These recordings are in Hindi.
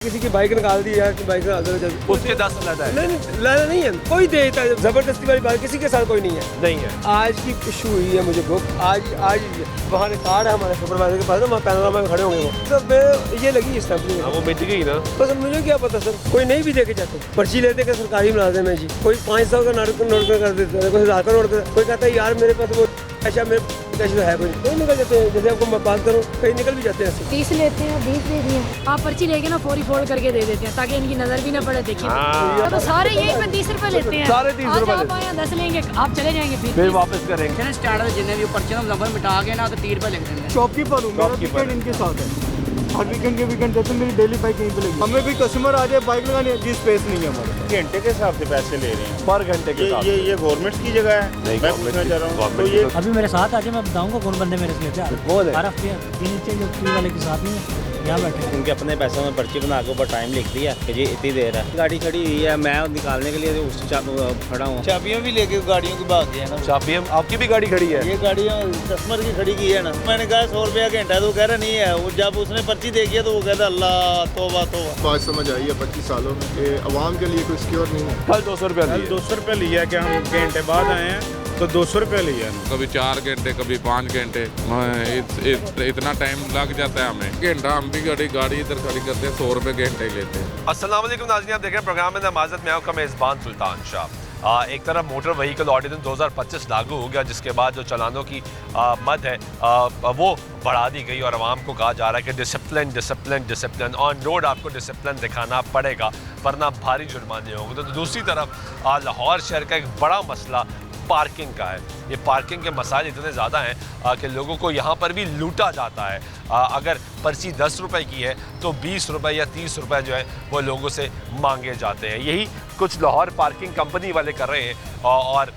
किसी की बाइक निकाल दी यार, बाइक निकाल दो, उसके 10 अलग है। नहीं है, कोई देता है जबरदस्ती वाली बात किसी के साथ कोई नहीं है। आज की इशू हुई है मुझे बुक, आज वहाँ कार्ड है हमारे सुपरवाइजर के पास ना, वहाँ पैनोरामा में खड़े होंगे वो, तो मैं ये लगी इस टाइम वो मिट गई ना। बस मुझे क्या पता सर, कोई नहीं भी देके जाते, पर्ची लेते कि सरकारी मुलाजिम है जी, कोई 500 का नोट कर देता है, कोई 1000 का नोट, कोई कहता है यार मेरे पास वो ऐसा मेरे कैश तो है कोई निकल जाते हैं। जैसे आपको मैं बात करूँ कहीं निकल भी जाते हैं। 30 लेते हैं, 20 दे दिए, आप पर्ची लेके ना फौरी फोल्ड करके दे देते हैं ताकि इनकी नजर भी ना पड़े। देखिए तो सारे यही पे 30 रुपए लेते हैं, सारे 30 रुपए आप आए 10 लेंगे, आप चले जाएंगे फिर वापस करेंगे। स्टार्ट जितने भी पर्चे नंबर मिटा के ना तो 30 रुपए लेते हैं। शॉपकीपर हूँ, मेरा टिकट इनके साथ है, हर वीकेंड के वीकेंड देते मेरी डेली बाइक यहीं पे लगी। हमें भी कस्टमर आ जाए बाइक लगाने की स्पेस नहीं है हमारे। घंटे के हिसाब से पैसे ले रहे हैं, पर घंटे के हिसाब से। ये गवर्नमेंट की जगह है, मैं पूछना चाह रहा हूँ। तो ये अभी मेरे साथ आके मैं बताऊंगा कौन बंदे मेरे से लेते हैं। नीचे जो क्यू वाले के साथ नहीं है, यहाँ बैठे उनके अपने पैसों में पर्ची बना के ऊपर टाइम लिख दिया कि जी इतनी देर है। गाड़ी खड़ी हुई है, मैं निकालने के लिए उस खड़ा हूँ। चाबियाँ भी लेके गाड़ियों की भाग गए ना। चाबियाँ आपकी भी गाड़ी खड़ी है? ये गाड़ियाँ कस्टमर की खड़ी की है ना। मैंने कहा 100 रुपया घंटा, तो कह रहा नहीं है। वो जब उसने पर्ची देखी है तो वो कहता अल्लाह तौबा तौबा। बात समझ आई है 25 सालों में कि अवाम के लिए कोई सिक्योर नहीं है। कल 200 रुपया कल 200 रुपया लिया कि हम घंटे बाद आए हैं तो 200 रुपया लिया। कभी 4 घंटे कभी 5 घंटे, इतना टाइम लग जाता है हमें। घंटा हम भी गाड़ी इधर खड़ी करते हैं, 100 रुपये घंटे ही लेते हैं। अस्सलाम वालेकुम नाज़रीन, आप देख रहे हैं प्रोग्राम में नमाज़त में आपका मेज़बान सुल्तान शाह। एक तरफ मोटर व्हीकल ऑर्डिनेंस 2025 लागू हो गया, जिसके बाद जो चालानों की मद है वो बढ़ा दी गई और आवाम को कहा जा रहा है कि discipline discipline discipline on road, आपको डिसिप्लिन दिखाना पड़ेगा वरना भारी जुर्माने होंगे। तो दूसरी तरफ लाहौर शहर का एक बड़ा मसला पार्किंग का है। ये पार्किंग के मसाइल इतने ज़्यादा हैं कि लोगों को यहाँ पर भी लूटा जाता है। अगर पर्ची 10 रुपए की है तो 20 रुपए या 30 रुपए जो है वो लोगों से मांगे जाते हैं। यही कुछ लाहौर पार्किंग कंपनी वाले कर रहे हैं और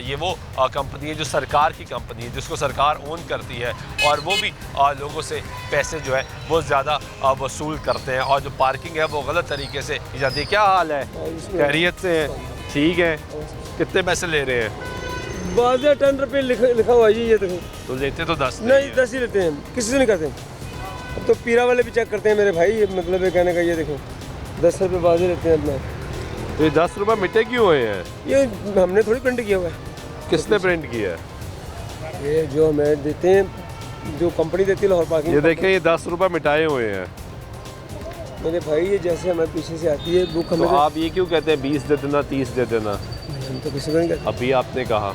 ये वो कंपनी है जो सरकार की कंपनी है, जिसको सरकार ओन करती है और वो भी लोगों से पैसे जो है वो ज़्यादा वसूल करते हैं और जो पार्किंग है वो गलत तरीके से की जाती है। क्या हाल है? खैरियत से है? ठीक है। कितने पैसे ले रहे हैं? 10 रुपये लिखा हुआ जी। ये देखो तो लेते तो 10 नहीं, 10 ही लेते हैं, किसी से नहीं करते। अब तो पीरा वाले भी चेक करते हैं मेरे भाई। ये मतलब है कहने का, ये देखो 10 रुपये बाजी लेते हैं अपना। तो ये 10 रुपये मिटे क्यों हुए हैं? ये हमने थोड़ी प्रिंट किया हुआ है। किसने प्रिंट किया है? ये जो हमें देते हैं, जो कंपनी देती है लाहौर पार्किंग। ये देखें, ये 10 रुपये मिटाए हुए हैं मेरे भाई। ये जैसे हमारे पीछे से आती है बुक, हमें तो आप ये क्यों कहते हैं 20 दे देना 30 दे देना? हम तो किसी को नहीं कहते। अभी आपने कहा,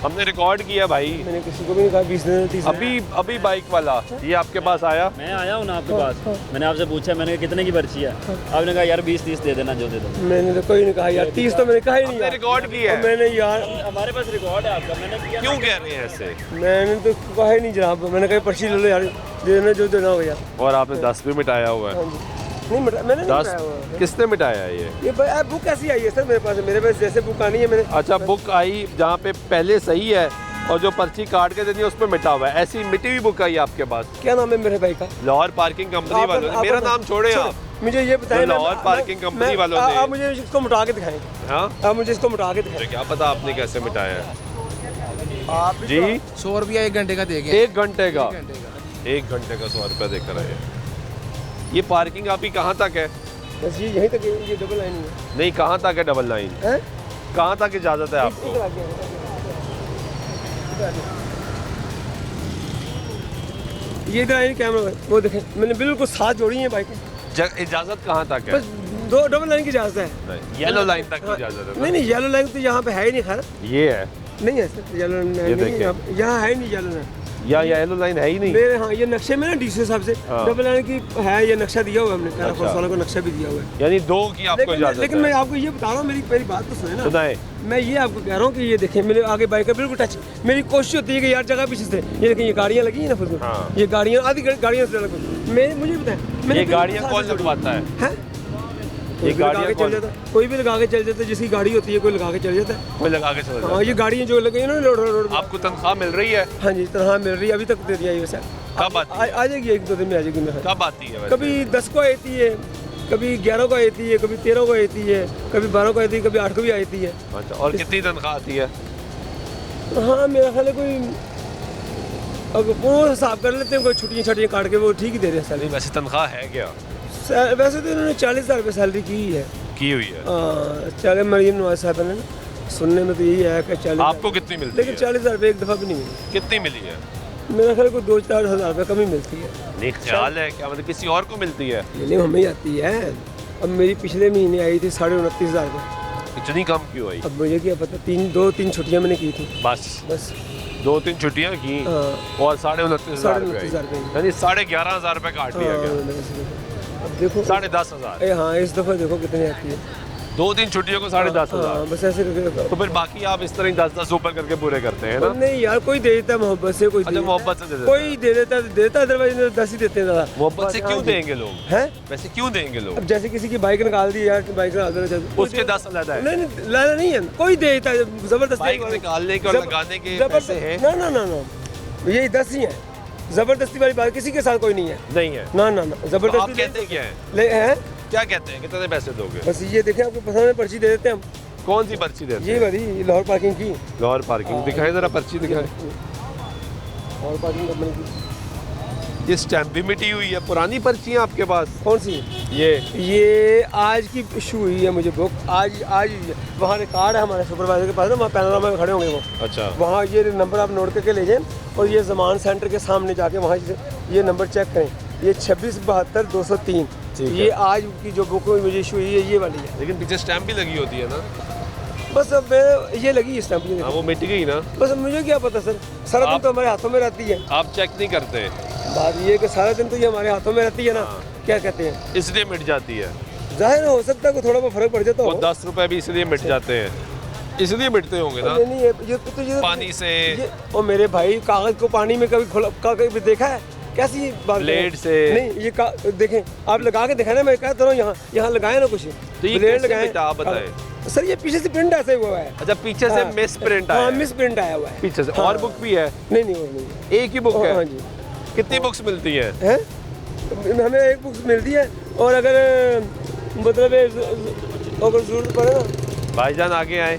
हमने रिकॉर्ड किया भाई। मैंने किसी को भी नहीं कहा 20 देना 30। अभी बाइक वाला ये आपके पास आया? मैं आया हूँ ना आपके पास, मैंने आपसे पूछा, मैंने कहा कितने की पर्ची है? आपने कहा यार 20-30 दे देना जो दे दो। मैंने तो कोई नहीं कहा यार 30, तो मैंने कहा ही नहीं। रिकॉर्ड किया है मैंने यार, हमारे पास रिकॉर्ड है आपका। मैंने किया। क्यों कह रहे हैं ऐसे? मैंने तो कहा ही नहीं जनाब। मैंने कहा पर्ची ले लो यार, देना जो देना हो यार। और आपने 10 भी मिटाया हुआ है? नहीं मैंने 10 किसने मिटाया है? ये बुक कैसी आई है सर मेरे पास जैसे बुक आनी है मैंने। अच्छा, बुक आई जहाँ पे पहले सही है और जो पर्ची काट के देनी है उस पर मिटा हुआ है। ऐसी मिटी हुई बुक आई आपके पास? क्या नाम है मेरे भाई का? लाहौर पार्किंग कंपनी वालों ने। मेरा नाम छोड़े आप, मुझे ये बताएं। लाहौर पार्किंग कंपनी वालों ने। आप मुझे इसको मिटा के दिखाएंगे? हाँ, आप मुझे इसको मिटा के दिखाएं। क्या पता आपने कैसे मिटाया है? आप जी 100 रुपया 1 घंटे का देंगे। 1 घंटे का 100 रुपया देकर रहे। ये पार्किंग आपकी कहाँ तक है? बस ये यहीं तक है, ये डबल लाइन है। नहीं, कहाँ तक है डबल लाइन? कहाँ तक इजाज़त है आपको? ये इधर आई कैमरा, वो देखें मैंने बिल्कुल साथ जोड़ी है बाइक। इजाज़त कहाँ तक है? बस 2 डबल लाइन की इजाज़त है। येलो लाइन तक की इजाज़त है? नहीं, येलो लाइन तो यहाँ पे है ही नहीं। खैर ये है, नहीं है सर, येलो लाइन यहाँ है नहीं। येलो लाइन या येलो लाइन है ही नहीं मेरे। हाँ, ये नक्शे में ना डीसी साहब से डबल लाइन की है, ये नक्शा दिया हुआ है हमने। अच्छा। फोर्स वालों को नक्शा भी दिया हुआ है। यानी 2 की आपको इजाज़त है। लेकिन मैं आपको ये बता रहा हूँ, मेरी बात तो सुने ना। सुनाए। मैं ये आपको कह रहा हूँ कि ये देखें मेरे आगे बाइक का बिल्कुल टच। मेरी कोशिश होती है कि यार जगह पीछे से ये देखें, ये गाड़ियाँ लगी हैं ना फुल। हाँ। ये गाड़ियाँ आधी गाड़ियाँ से मुझे बताएं, ये गाड़ियाँ कौन लगवाता है? ये गाड़ियाँ चल जाता है, कोई भी लगा के चल जाता है। जिसकी गाड़ी होती है कोई लगा के चल जाता है, कोई लगा के चल जाता है। हाँ, ये गाड़ियाँ जो लगी है ना रोड। आपको तनख्वाह मिल रही है? हाँ जी, तनख्वाह मिल रही है, अभी तक दे दिया। ये सर कब आती है? आ जाएगी 1-2 दिन में आ जाएगी। मैं कब आती है? कभी 10 को आती है, कभी 11 को आती है, कभी 13 को आती है, कभी 12 को आती है, कभी 8 को भी आती है। अच्छा, और कितनी तनख्वाह आती है? हाँ, मेरा ख्याल है कोई, अब वो हिसाब कर लेते हैं, कोई छुट्टियाँ काट के वो ठीक ही दे रहे हैं सर। वैसे तनख्वाह है क्या? वैसे तो इन्होंने 40,000 रुपये सैलरी की है। की हुई है। चले मरीम नवाज साहब ने सुनने में तो यही है कि 40। आपको कितनी मिलती लेकिन है? 40,000 रुपये एक दफ़ा भी नहीं मिली। कितनी मिली है? मेरा ख्याल को 2-4 हज़ार रुपये कमी मिलती है। नहीं ख्याल है क्या, मतलब किसी और को मिलती है? नहीं हमें ही आती है। अब मेरी पिछले महीने आई थी 29,500 रुपये। इतनी कम क्यों आई? अब मुझे क्या पता, 2-3 छुट्टियाँ मैंने की थी बस 2-3 छुट्टियाँ की और 29,500 रुपये, यानी 11,500 रुपये काट लिया गया। अब देखो 10,500। हाँ इस दफ़ा देखो कितनी आती है। 2-3 छुट्टियों को 10,500। बस ऐसे करके। तो फिर बाकी आप इस तरह 10-10 ऊपर करके पूरे करते हैं ना? नहीं यार, कोई दे देता है मोहब्बत से, कोई अच्छा मोहब्बत से दे देता है। कोई दे देता, अदरवाइज 10 ही देते हैं ज़्यादा। मोहब्बत से क्यों देंगे लोग? हैं वैसे क्यों देंगे लोग? अब जैसे किसी की बाइक निकाल दी यार, बाइक निकाल देना, उसके 10 अलग है। नहीं लाना नहीं है, कोई देता है जबरदस्ती। बाइक निकालने के और लगाने के पैसे हैं? ना यही 10 ही है। जबरदस्ती वाली बात किसी के साथ कोई नहीं है। नहीं है ना जबरदस्ती। तो आप कहते क्या है? क्या कहते हैं, कितने पैसे दोगे? बस ये देखें, आपको पसंद है पर्ची दे देते हैं हम। कौन सी पर्ची देते हैं? ये वाली लाहौर पार्किंग की। लाहौर पार्किंग दिखाएं जरा, पर्ची दिखाएं। लाहौर पार्किंग कंपनी की। ये स्टैम्प भी मिटी हुई है, पुरानी पर्ची है आपके पास? कौन सी? ये आज की इशू हुई है मुझे बुक। आज वहाँ रिकॉर्ड है हमारे सुपरवाइजर के पास ना, वहाँ पैनोरामा में खड़े होंगे वो। अच्छा। वहाँ ये नंबर आप नोट करके ले जाएं और ये ज़मान सेंटर के सामने जाके वहाँ ये नंबर चेक करें। ये 2672-203। ये आज की जो बुक मुझे इशू हुई है ये वाली है। लेकिन पीछे स्टैम्प भी लगी होती है ना? बस अब ये लगी स्टैम्प। हाँ वो मिट गई ना। बस मुझे क्या पता सर, सारा दिन तो हमारे हाथों में रहती है। आप चेक नहीं करते? बात ये कि सारा दिन तो ये हमारे हाथों में रहती है ना। क्या कहते हैं, इसलिए मिट जाती है। जाहिर हो सकता है कि थोड़ा बहुत फर्क पड़ जाता हो। 10 रुपए भी इसलिए मिट जाते हैं, इसलिए मिटते होंगे ना? नहीं ये पानी से। और मेरे भाई, कागज को पानी में कभी देखा है? कैसी बात? ब्लेड से नहीं, ये देखें, आप लगा के देखा ना, मैं कहता हूँ यहाँ लगाए ना कुछ तो ये ब्लेड लगाए। आप बताएं सर, ये पीछे से प्रिंट ऐसे हुआ है। अच्छा, पीछे से मिस प्रिंट आया? मिस प्रिंट आया हुआ है पीछे से। और बुक भी है? नहीं, एक ही बुक है? हाँ जी। कितनी बुक्स मिलती है? हमें एक बुक मिलती है, और अगर मतलब अगर जरूरत पड़े ना। भाईजान आगे आए।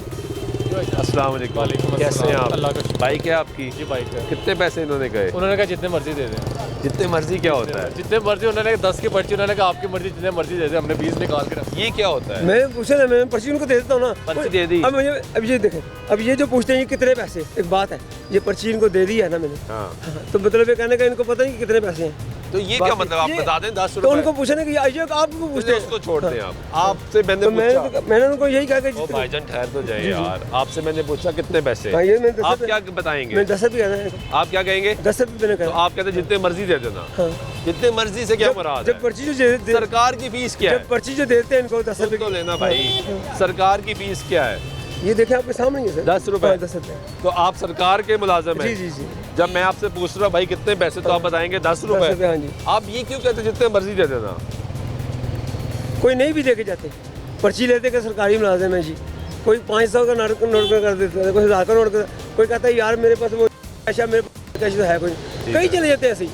अस्सलाम वालेकुम। कैसे हैं आप? बाइक है आपकी? ये बाइक है। कितने पैसे इन्होंने कहे? उन्होंने कहा जितने मर्जी दे दें। जितने मर्जी क्या होता है? जितने मर्जी। उन्होंने 10 की पर्ची, उन्होंने कहा आपकी मर्जी जितने मर्जी दे दें। हमने 20 निकाल के रखा। ये क्या होता है? मैंने पूछा ना, मैं पर्ची उनको दे देता हूँ ना। पर्ची दे दी। अब ये देखें, अब ये जो पूछते हैं ये कितने पैसे, एक बात है, ये पर्ची इनको दे दी है ना मैंने। हाँ। तो मतलब ये कहने का इनको पता नहीं कि कितने पैसे हैं। तो ये क्या मतलब, आप बता दें 10 रुपए। तो उनको पूछा ना कि आपको पूछते हैं, उसको छोड़ दें आप। आपसे मैंने मैंने उनको यही कहा कि भाईजान ठहर तो जाए यार, आपसे मैंने पूछा कितने पैसे। आप क्या बताएंगे? मैं 10 रुपये कहना। आप क्या कहेंगे? 10 रुपये मैंने कहा। तो आप कहते जितने मर्जी दे देना। जितने मर्जी से क्या मुराद है? जब पर्ची जो सरकार की फीस क्या है? पर्ची जो देते हैं इनको 10 रुपये तो लेना भाई। सरकार की फीस क्या है? ये देखें आपके सामने है सर, 10 रुपए। 10 रुपए। तो आप सरकार के मुलाजिम हैं? जी। जब मैं आपसे पूछ रहा हूँ भाई कितने पैसे, तो आप बताएंगे 10 रुपए। हाँ जी। आप ये क्यों कहते जितने मर्जी दे देना? कोई नहीं भी दे के जाते, पर्ची लेते कि सरकारी मुलाजिम है जी। कोई 500 का नोट कर देता है, कोई 1000 का नोट कर, कोई कहता है यार मेरे पास वो कैश है, मेरे पास कैश तो है कोई। कहीं चले जाते हैं ऐसे ही,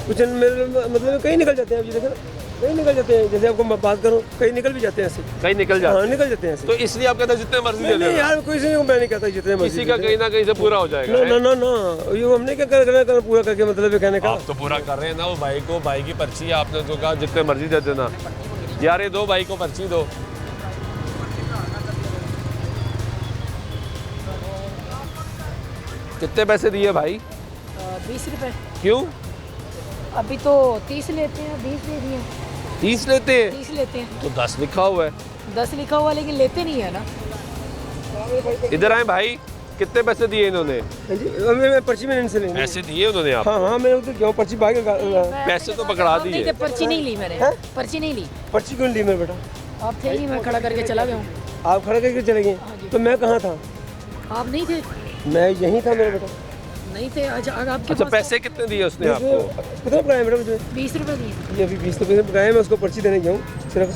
कुछ मेरे मतलब कहीं निकल जाते हैं। अब ये देखो कहीं निकल जाते हैं, जैसे आपको मैं बात करूँ, कहीं निकल भी जाते हैं ऐसे। कहीं निकल जाते हैं? हाँ, निकल जाते हैं ऐसे। तो इसलिए आप कहते हैं जितने मर्जी दे देना? यार कोई से मैं नहीं कहता जितने मर्जी। किसी का कहीं ना कहीं से पूरा हो जाएगा। ना, ये हमने क्या करना पूरा करके मतलब कहने का। आप तो पूरा कर रहे हैं ना वो भाई को, भाई की पर्ची है, आपने तो कहा जितने मर्जी दे देना। यार ये दो भाई को पर्ची दो। कितने पैसे दिए भाई? 20 रुपए। क्यों? अभी तो 30 लेते हैं, 20 दे दिए। 30 लेते हैं? 30 लेते हैं। तो 10 लिखा हुआ है। 10 लिखा हुआ लेकिन लेते नहीं है ना। इधर आए भाई, कितने पैसे दिए इन्होंने? मैं पर्ची में इनसे लेंगे। पैसे दिए उन्होंने आप? हाँ, मैं उधर क्यों पर्ची बाइक पैसे तो पकड़ा दिए। पर्ची नहीं ली मैंने। पर्ची नहीं ली। पर्ची क्यों ली मेरे बेटा? आप थे नहीं, मैं खड़ा करके चला गया हूँ। आप खड़ा करके चले गए? तो मैं कहाँ था? आप नहीं थे? मैं यहीं था मेरे बेटा। नहीं थे। आपके अच्छा, पैसे कितने दिए उसने आपको? कितने पकाए मैडम मुझे? 20 रुपए दिए। ये अभी 20 रुपये पकाए, मैं उसको पर्ची देने जाऊँ सिर्फ।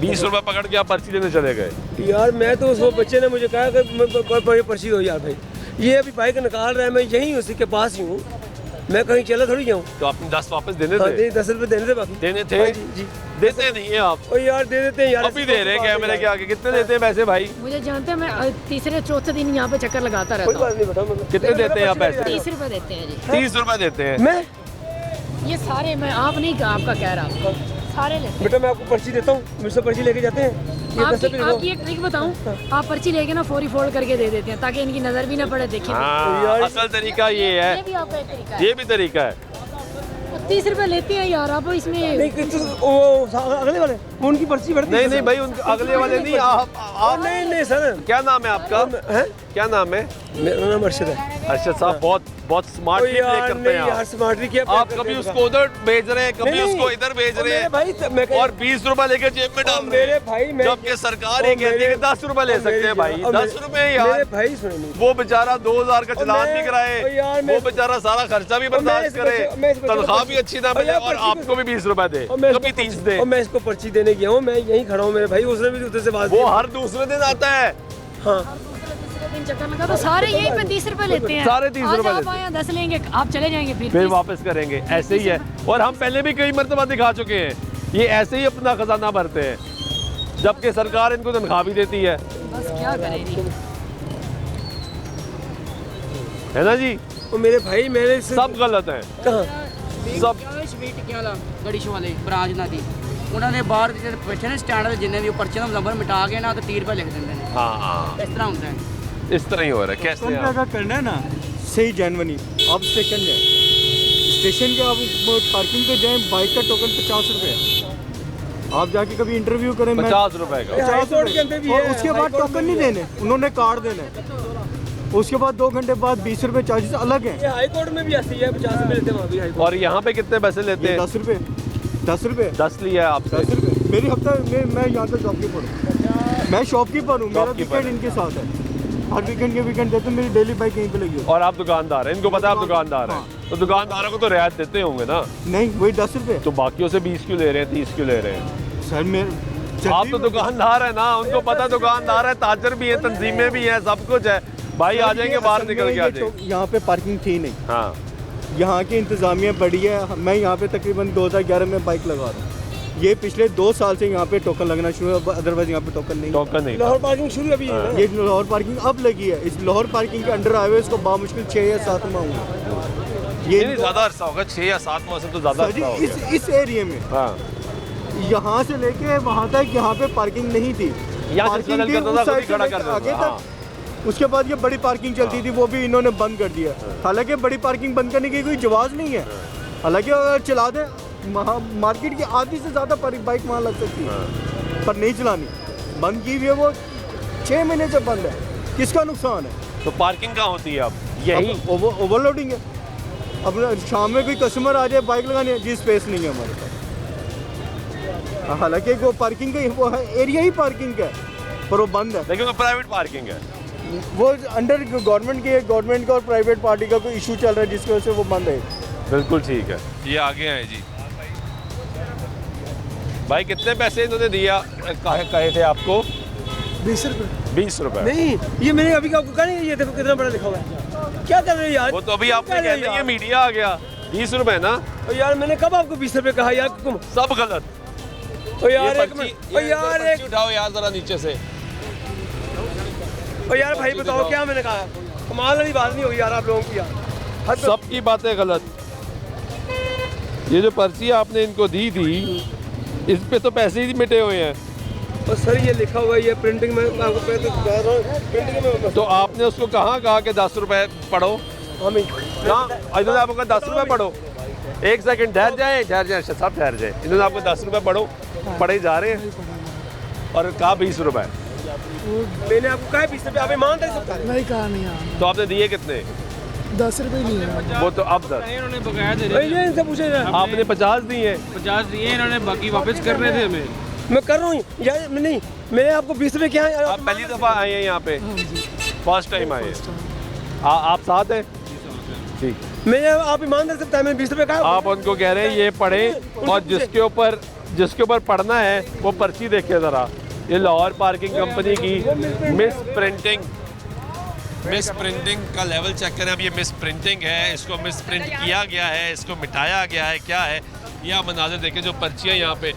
20 रुपए पकड़ के आप पर्ची देने चले गए? यार मैं तो उस बच्चे ने मुझे कहा कि पर्ची दो यार भाई। ये अभी बाइक निकाल रहा है, मैं यहीं उसी के पास ही हूँ, मैं कहीं चला थोड़ी जाऊँ। तो आपने 10 वापस देने थे? थे? 10 रुपए देने थे बाकी। देने थे? जी। देते नहीं है आप? ओ यार दे देते हैं यार। अभी दे रहे हैं कैमरे के आगे। कितने देते हैं पैसे भाई? मुझे जानते हैं, मैं तीसरे चौथे दिन यहाँ पे चक्कर लगाता रहता हूँ। कोई बात नहीं बेटा। कितने देते हैं आप पैसे? 30 रुपए देते हैं जी। 30 रुपए देते हैं? मैं ये सारे मैं आप नहीं, आपका कह रहा सारे लेते हैं। बेटा मैं आपको पर्ची देता हूँ, मुझसे पर्ची लेके जाते हैं। ये 10 रुपये आपकी एक ट्रिक बताऊं, आप पर्ची लेके ना फौरी फोल्ड करके दे देते हैं ताकि इनकी नजर भी ना पड़े। देखिए असल तरीका ये है, ये भी आपका एक तरीका है। ये भी तरीका है। 30 रुपए लेते हैं यार आप इसमें। नहीं वो अगले वाले वो उनकी पर्ची भरती नहीं नहीं भाई, उनके अगले वाले नहीं। आप नहीं नहीं सर, क्या नाम है आपका? है क्या नाम है? मेरा नाम अर्शद है। अर्शद साहब बहुत स्मार्ट प्ले करते हैं यार, स्मार्टली किया। आप कभी उसको उधर भेज रहे हैं, कभी उसको इधर भेज रहे हैं भाई, और 20 रुपए लेके जेब में डाल रहे मेरे हैं। भाई जबकि सरकार ये कहती है कि 10 रुपए ले सकते हैं भाई। 10 रुपए यार, भाई सुनिए, वो बेचारा 2000 का चलान भी कराए, वो बेचारा सारा खर्चा भी बर्दाश्त करे, तनख्वाह भी अच्छी ना मिले और आपको भी 20 रुपए दे, कभी 30 दे। और मैं इसको पर्ची देने गया हूँ, मैं यहीं खड़ा हूँ मेरे भाई, उसने भी उधर से बात। वो हर दूसरे दिन आता है। हाँ चक्कर लगा तो सारे यही पे 30 रुपए लेते हैं। सारे 30 रुपए आप आए 10 लेंगे, आप चले जाएंगे फिर वापस करेंगे। ऐसे ही है, और हम पहले भी कई मरतबा दिखा चुके हैं, ये ऐसे ही अपना खजाना भरते हैं, जबकि सरकार इनको तनख्वाह भी देती है। बस क्या करें जी, है ना जी? वो मेरे भाई मेरे सब गलत है। सब स्वीट क्या ला गड़ीश वाले ब्रांच ना थी, उन्होंने बाहर बैठे ने स्टैंड ते जिन्ने भी पर्चे का नंबर मिटा के ना तो 30 रुपए लिख देंगे। हाँ इस तरह होता है, इस तरह ही हो रहा है। कैसे तुम क्या करना है ना, सही जनवरी आप स्टेशन जाए, स्टेशन के आप पार्किंग पे जाएं, बाइक का टोकन 50 रुपये। आप जाके कभी इंटरव्यू करें, 50 रुपए का। 50 रुपये, और उसके बाद टोकन नहीं देने, उन्होंने कार्ड देना है। उसके बाद 2 घंटे बाद 20 रुपये चार्जेस अलग हैं। हाई कोर्ट में भी ऐसी है, 50 रुपये लेते हैं वहाँ भी हाई कोर्ट। और यहाँ पे कितने पैसे लेते हैं? 10 रुपये। 10 लिया है आपसे? 10 रुपये। मेरी हफ्ता मैं यहाँ पे शॉपकीपर हूँ, मैं शॉपकीपर हूँ, मेरा वीकेंड इनके साथ है, हर वीकेंड के वीकेंड देते हैं, मेरी डेली बाइक यहीं पे लगी है। और आप दुकानदार हैं, इनको पता है आप दुकानदार हैं, तो दुकानदारों को तो रियायत देते होंगे ना? नहीं, वही 10 रुपये। तो बाकियों से 20 क्यों ले रहे हैं, 30 क्यों ले रहे हैं? सर मेरे आप तो दुकानदार है ना, उनको पता दुकानदार है, ताजर भी है, तंजीमें भी हैं, सब कुछ है भाई। आ जाएंगे बाहर निकल के आ जाएंगे। यहाँ पे पार्किंग थी नहीं। हाँ, यहाँ की इंतज़ामिया बढ़िया है। मैं यहाँ पे तकरीबन 2011 में बाइक लगा रहा हूँ, ये पिछले 2 साल से यहाँ पे टोकन लगना शुरू है, अदरवाइज यहाँ पे टोकन नहीं। लाहौर पार्किंग शुरू अभी है ना? ये लाहौर पार्किंग अब लगी है, इस लाहौर पार्किंग के अंडर आए हुए इसको बामुश्किल 6 या 7 माह हुआ। ये नहीं ज़्यादा अरसा होगा, 6 या 7 माह से तो ज़्यादा अरसा हो गया। इस एरिया में हाँ, यहाँ से लेके वहाँ तक यहाँ पे पार्किंग नहीं थी, पार्किंग थी उस साइड से आगे तक। उसके बाद ये बड़ी पार्किंग चलती थी, वो भी इन्होंने बंद कर दिया। हालांकि बड़ी पार्किंग बंद करने की कोई जवाब नहीं है, हालांकि अगर चला दें मार्केट की आधी से ज़्यादा बाइक वहाँ लग सकती है, पर नहीं चलानी, बंद की हुई है, वो 6 महीने से बंद है। किसका नुकसान है? तो पार्किंग कहाँ होती है अब? यही ओवरलोडिंग है। अब शाम में कोई कस्टमर आ जाए बाइक लगाने जी, स्पेस नहीं है हमारे पास। हालांकि वो पार्किंग का वो है, एरिया ही पार्किंग का है, पर वो बंद है। लेकिन वो प्राइवेट पार्किंग है, वो अंडर गवर्नमेंट का और प्राइवेट पार्टी का कोई इशू चल रहा है जिसकी वजह से वो बंद है। बिल्कुल ठीक है। ये आगे हैं जी भाई, कितने पैसे इन्होंने दिया कहे थे आपको? 20 रुपये। 20 रुपए? नहीं, ये मैंने अभी आपको कहा नहीं, ये देखो कितना बड़ा लिखा हुआ है। क्या कर रहे हो यार? वो तो अभी आपने कह दिया, मीडिया आ गया। 20 रुपए ना? और यार मैंने कब आपको 20 रुपये कहा यार? सब गलत। और यार एक उठाओ यार जरा नीचे से। और यार भाई बताओ क्या मैंने कहा? कमाल वाली बात नहीं होगी यार आप लोगों की यार, सबकी बातें गलत। ये जो पर्ची आपने इनको दी थी, इस पे तो पैसे ही मिटे हुए हैं। और सर ये लिखा हुआ है, ये प्रिंटिंग में आपको प्रिंटिंग में। तो आपने उसको कहा कि 10 रुपए पढ़ो? हमें इन्होंने आपको कहा 10 रुपए पढ़ो। 1 सेकंड ठहर जाए सब ठहर जाए। इन्होंने आपको 10 रुपए पढ़ो, पढ़े जा रहे हैं और कहा 20 रुपए। मैंने आपको कहा 20 रुपये, आप ईमान दे सकता है? नहीं कहा नहीं। तो आपने दिए कितने? 10 रुपये नहीं, वो तो अब 10 इन्होंने बकाया दे रहे इनसे पूछे आपने 50 दिए? 50 दिए इन्होंने, बाकी वापस कर रहे थे हमें। मैं कर रहा हूँ यार, नहीं मैंने आपको 20 रुपये क्या है? आप पहली दफ़ा आए हैं यहाँ पे? फर्स्ट टाइम आए हैं? आप साथ हैं? ठीक। मैंने आप ईमान दे सकता है, मैंने 20 रुपये कहा। आप उनको कह रहे हैं ये पढ़ें, और जिसके ऊपर पढ़ना है वो पर्ची देखे ज़रा। ये लाहौर पार्किंग कंपनी की मिस प्रिंटिंग का लेवल चेक करें। अब ये मिस प्रिंटिंग है, इसको मिस प्रिंट किया गया है, इसको मिटाया गया है, क्या है ये आप मंाजर देखें। जो पर्चियाँ यहाँ पे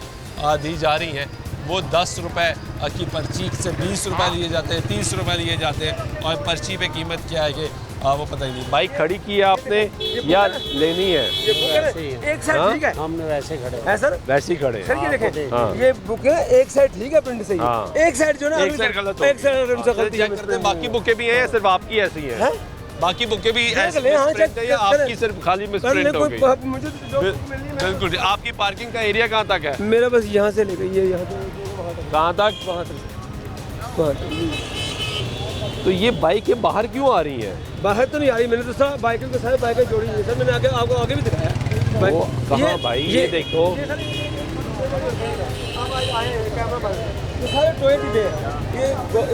दी जा रही हैं वो 10 रुपए की पर्ची से 20 रुपए लिए जाते हैं, 30 रुपए लिए जाते हैं, और पर्ची पे कीमत क्या है कि वो पता ही नहीं। बाइक खड़ी की है आपने या लेनी है? ये बुक है ना, एक साइड ठीक है, हमने वैसे खड़े है सर, वैसे ही खड़े सर ये देखें, हाँ। ये बुक है एक साइड ठीक है, प्रिंट सही हाँ। है, एक साइड जो ना एक साइड गलत एक साइड गलती है। चेक करते हैं बाकी बुकें भी हैं या सिर्फ आपकी ऐसी हैं? हैं? बाकी बुकें भी ऐसी ले, हाँ, misprint है या चेक करें। आपकी सिर्फ खाली मिसप्रिंट हो गई? मुझे तो बिल्कुल। आपकी पार्किंग का एरिया कहाँ तक है? मेरा बस यहाँ से लेकर ये यहाँ तक, कहाँ तक? वहाँ तक। तो ये बाइकें बाहर क्यों आ रही हैं? बाहर तो नहीं आ रही, मैंने तो सर बाइकों के साथ बाइकें जोड़ी हुई है सर, मैंने आगे आपको आगे भी दिखाया। वो कहाँ भाई? ये देखो, ये सारे टोए भी दे,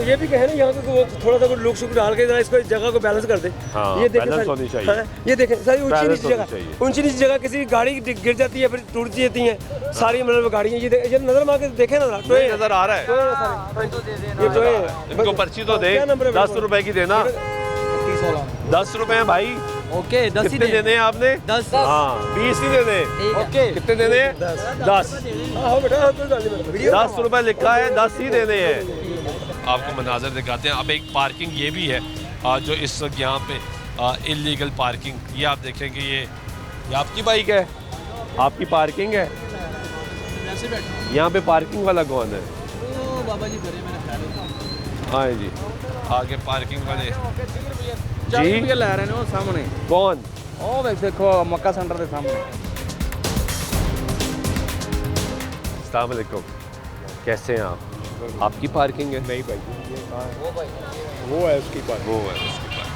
ये भी कहे ना यहाँ पे वो थोड़ा सा लुक शुक डाल के जरा इसको जगह को बैलेंस कर दे। हाँ, ये देखें बैलेंस सारी- होनी चाहिए। हाँ, ये देखें सारी ऊंची बैलेंस नीची होनी चाहिए। जगह, ऊंची नीची जगह किसी गाड़ी गिर जाती है, फिर टूट जाती हैं सारी, मतलब गाड़ियाँ। ये नजर मार के देखे ना, टोए नजर आ रहा है। टोए हैं सारे। ये टोए हैं। इनको पर्ची तो दे, क्या नंबर है? 10 रुपए की देना। 10 रुपए हैं भाई। ओके 10 कितने देने हैं आपने? 10। हाँ 20 ही देने। ओके कितने देने हैं? 10। हाँ बेटा, हाँ, कोई बात नहीं। 10 रुपए लिखा है, 10 ही देने हैं। आपको मनाजर दिखाते हैं। अब एक पार्किंग ये भी है जो इस वक्त यहाँ पे इलीगल पार्किंग, ये आप देखें कि ये आपकी बाइक है, आपकी पार्किंग है यहाँ पे। पार्किंग वाला कौन है? बाबा जी करे मैंने हाँ जी, आगे पार्किंग वाले जी जी ले रहे हैं वो सामने। कौन? ओ भाई देखो मक्का सेंटर के सामने। अस्सलाम वालेकुम, कैसे हैं आप? आपकी पार्किंग है? नहीं भाई, वो है उसकी बात। वो है उसकी पार्किंग।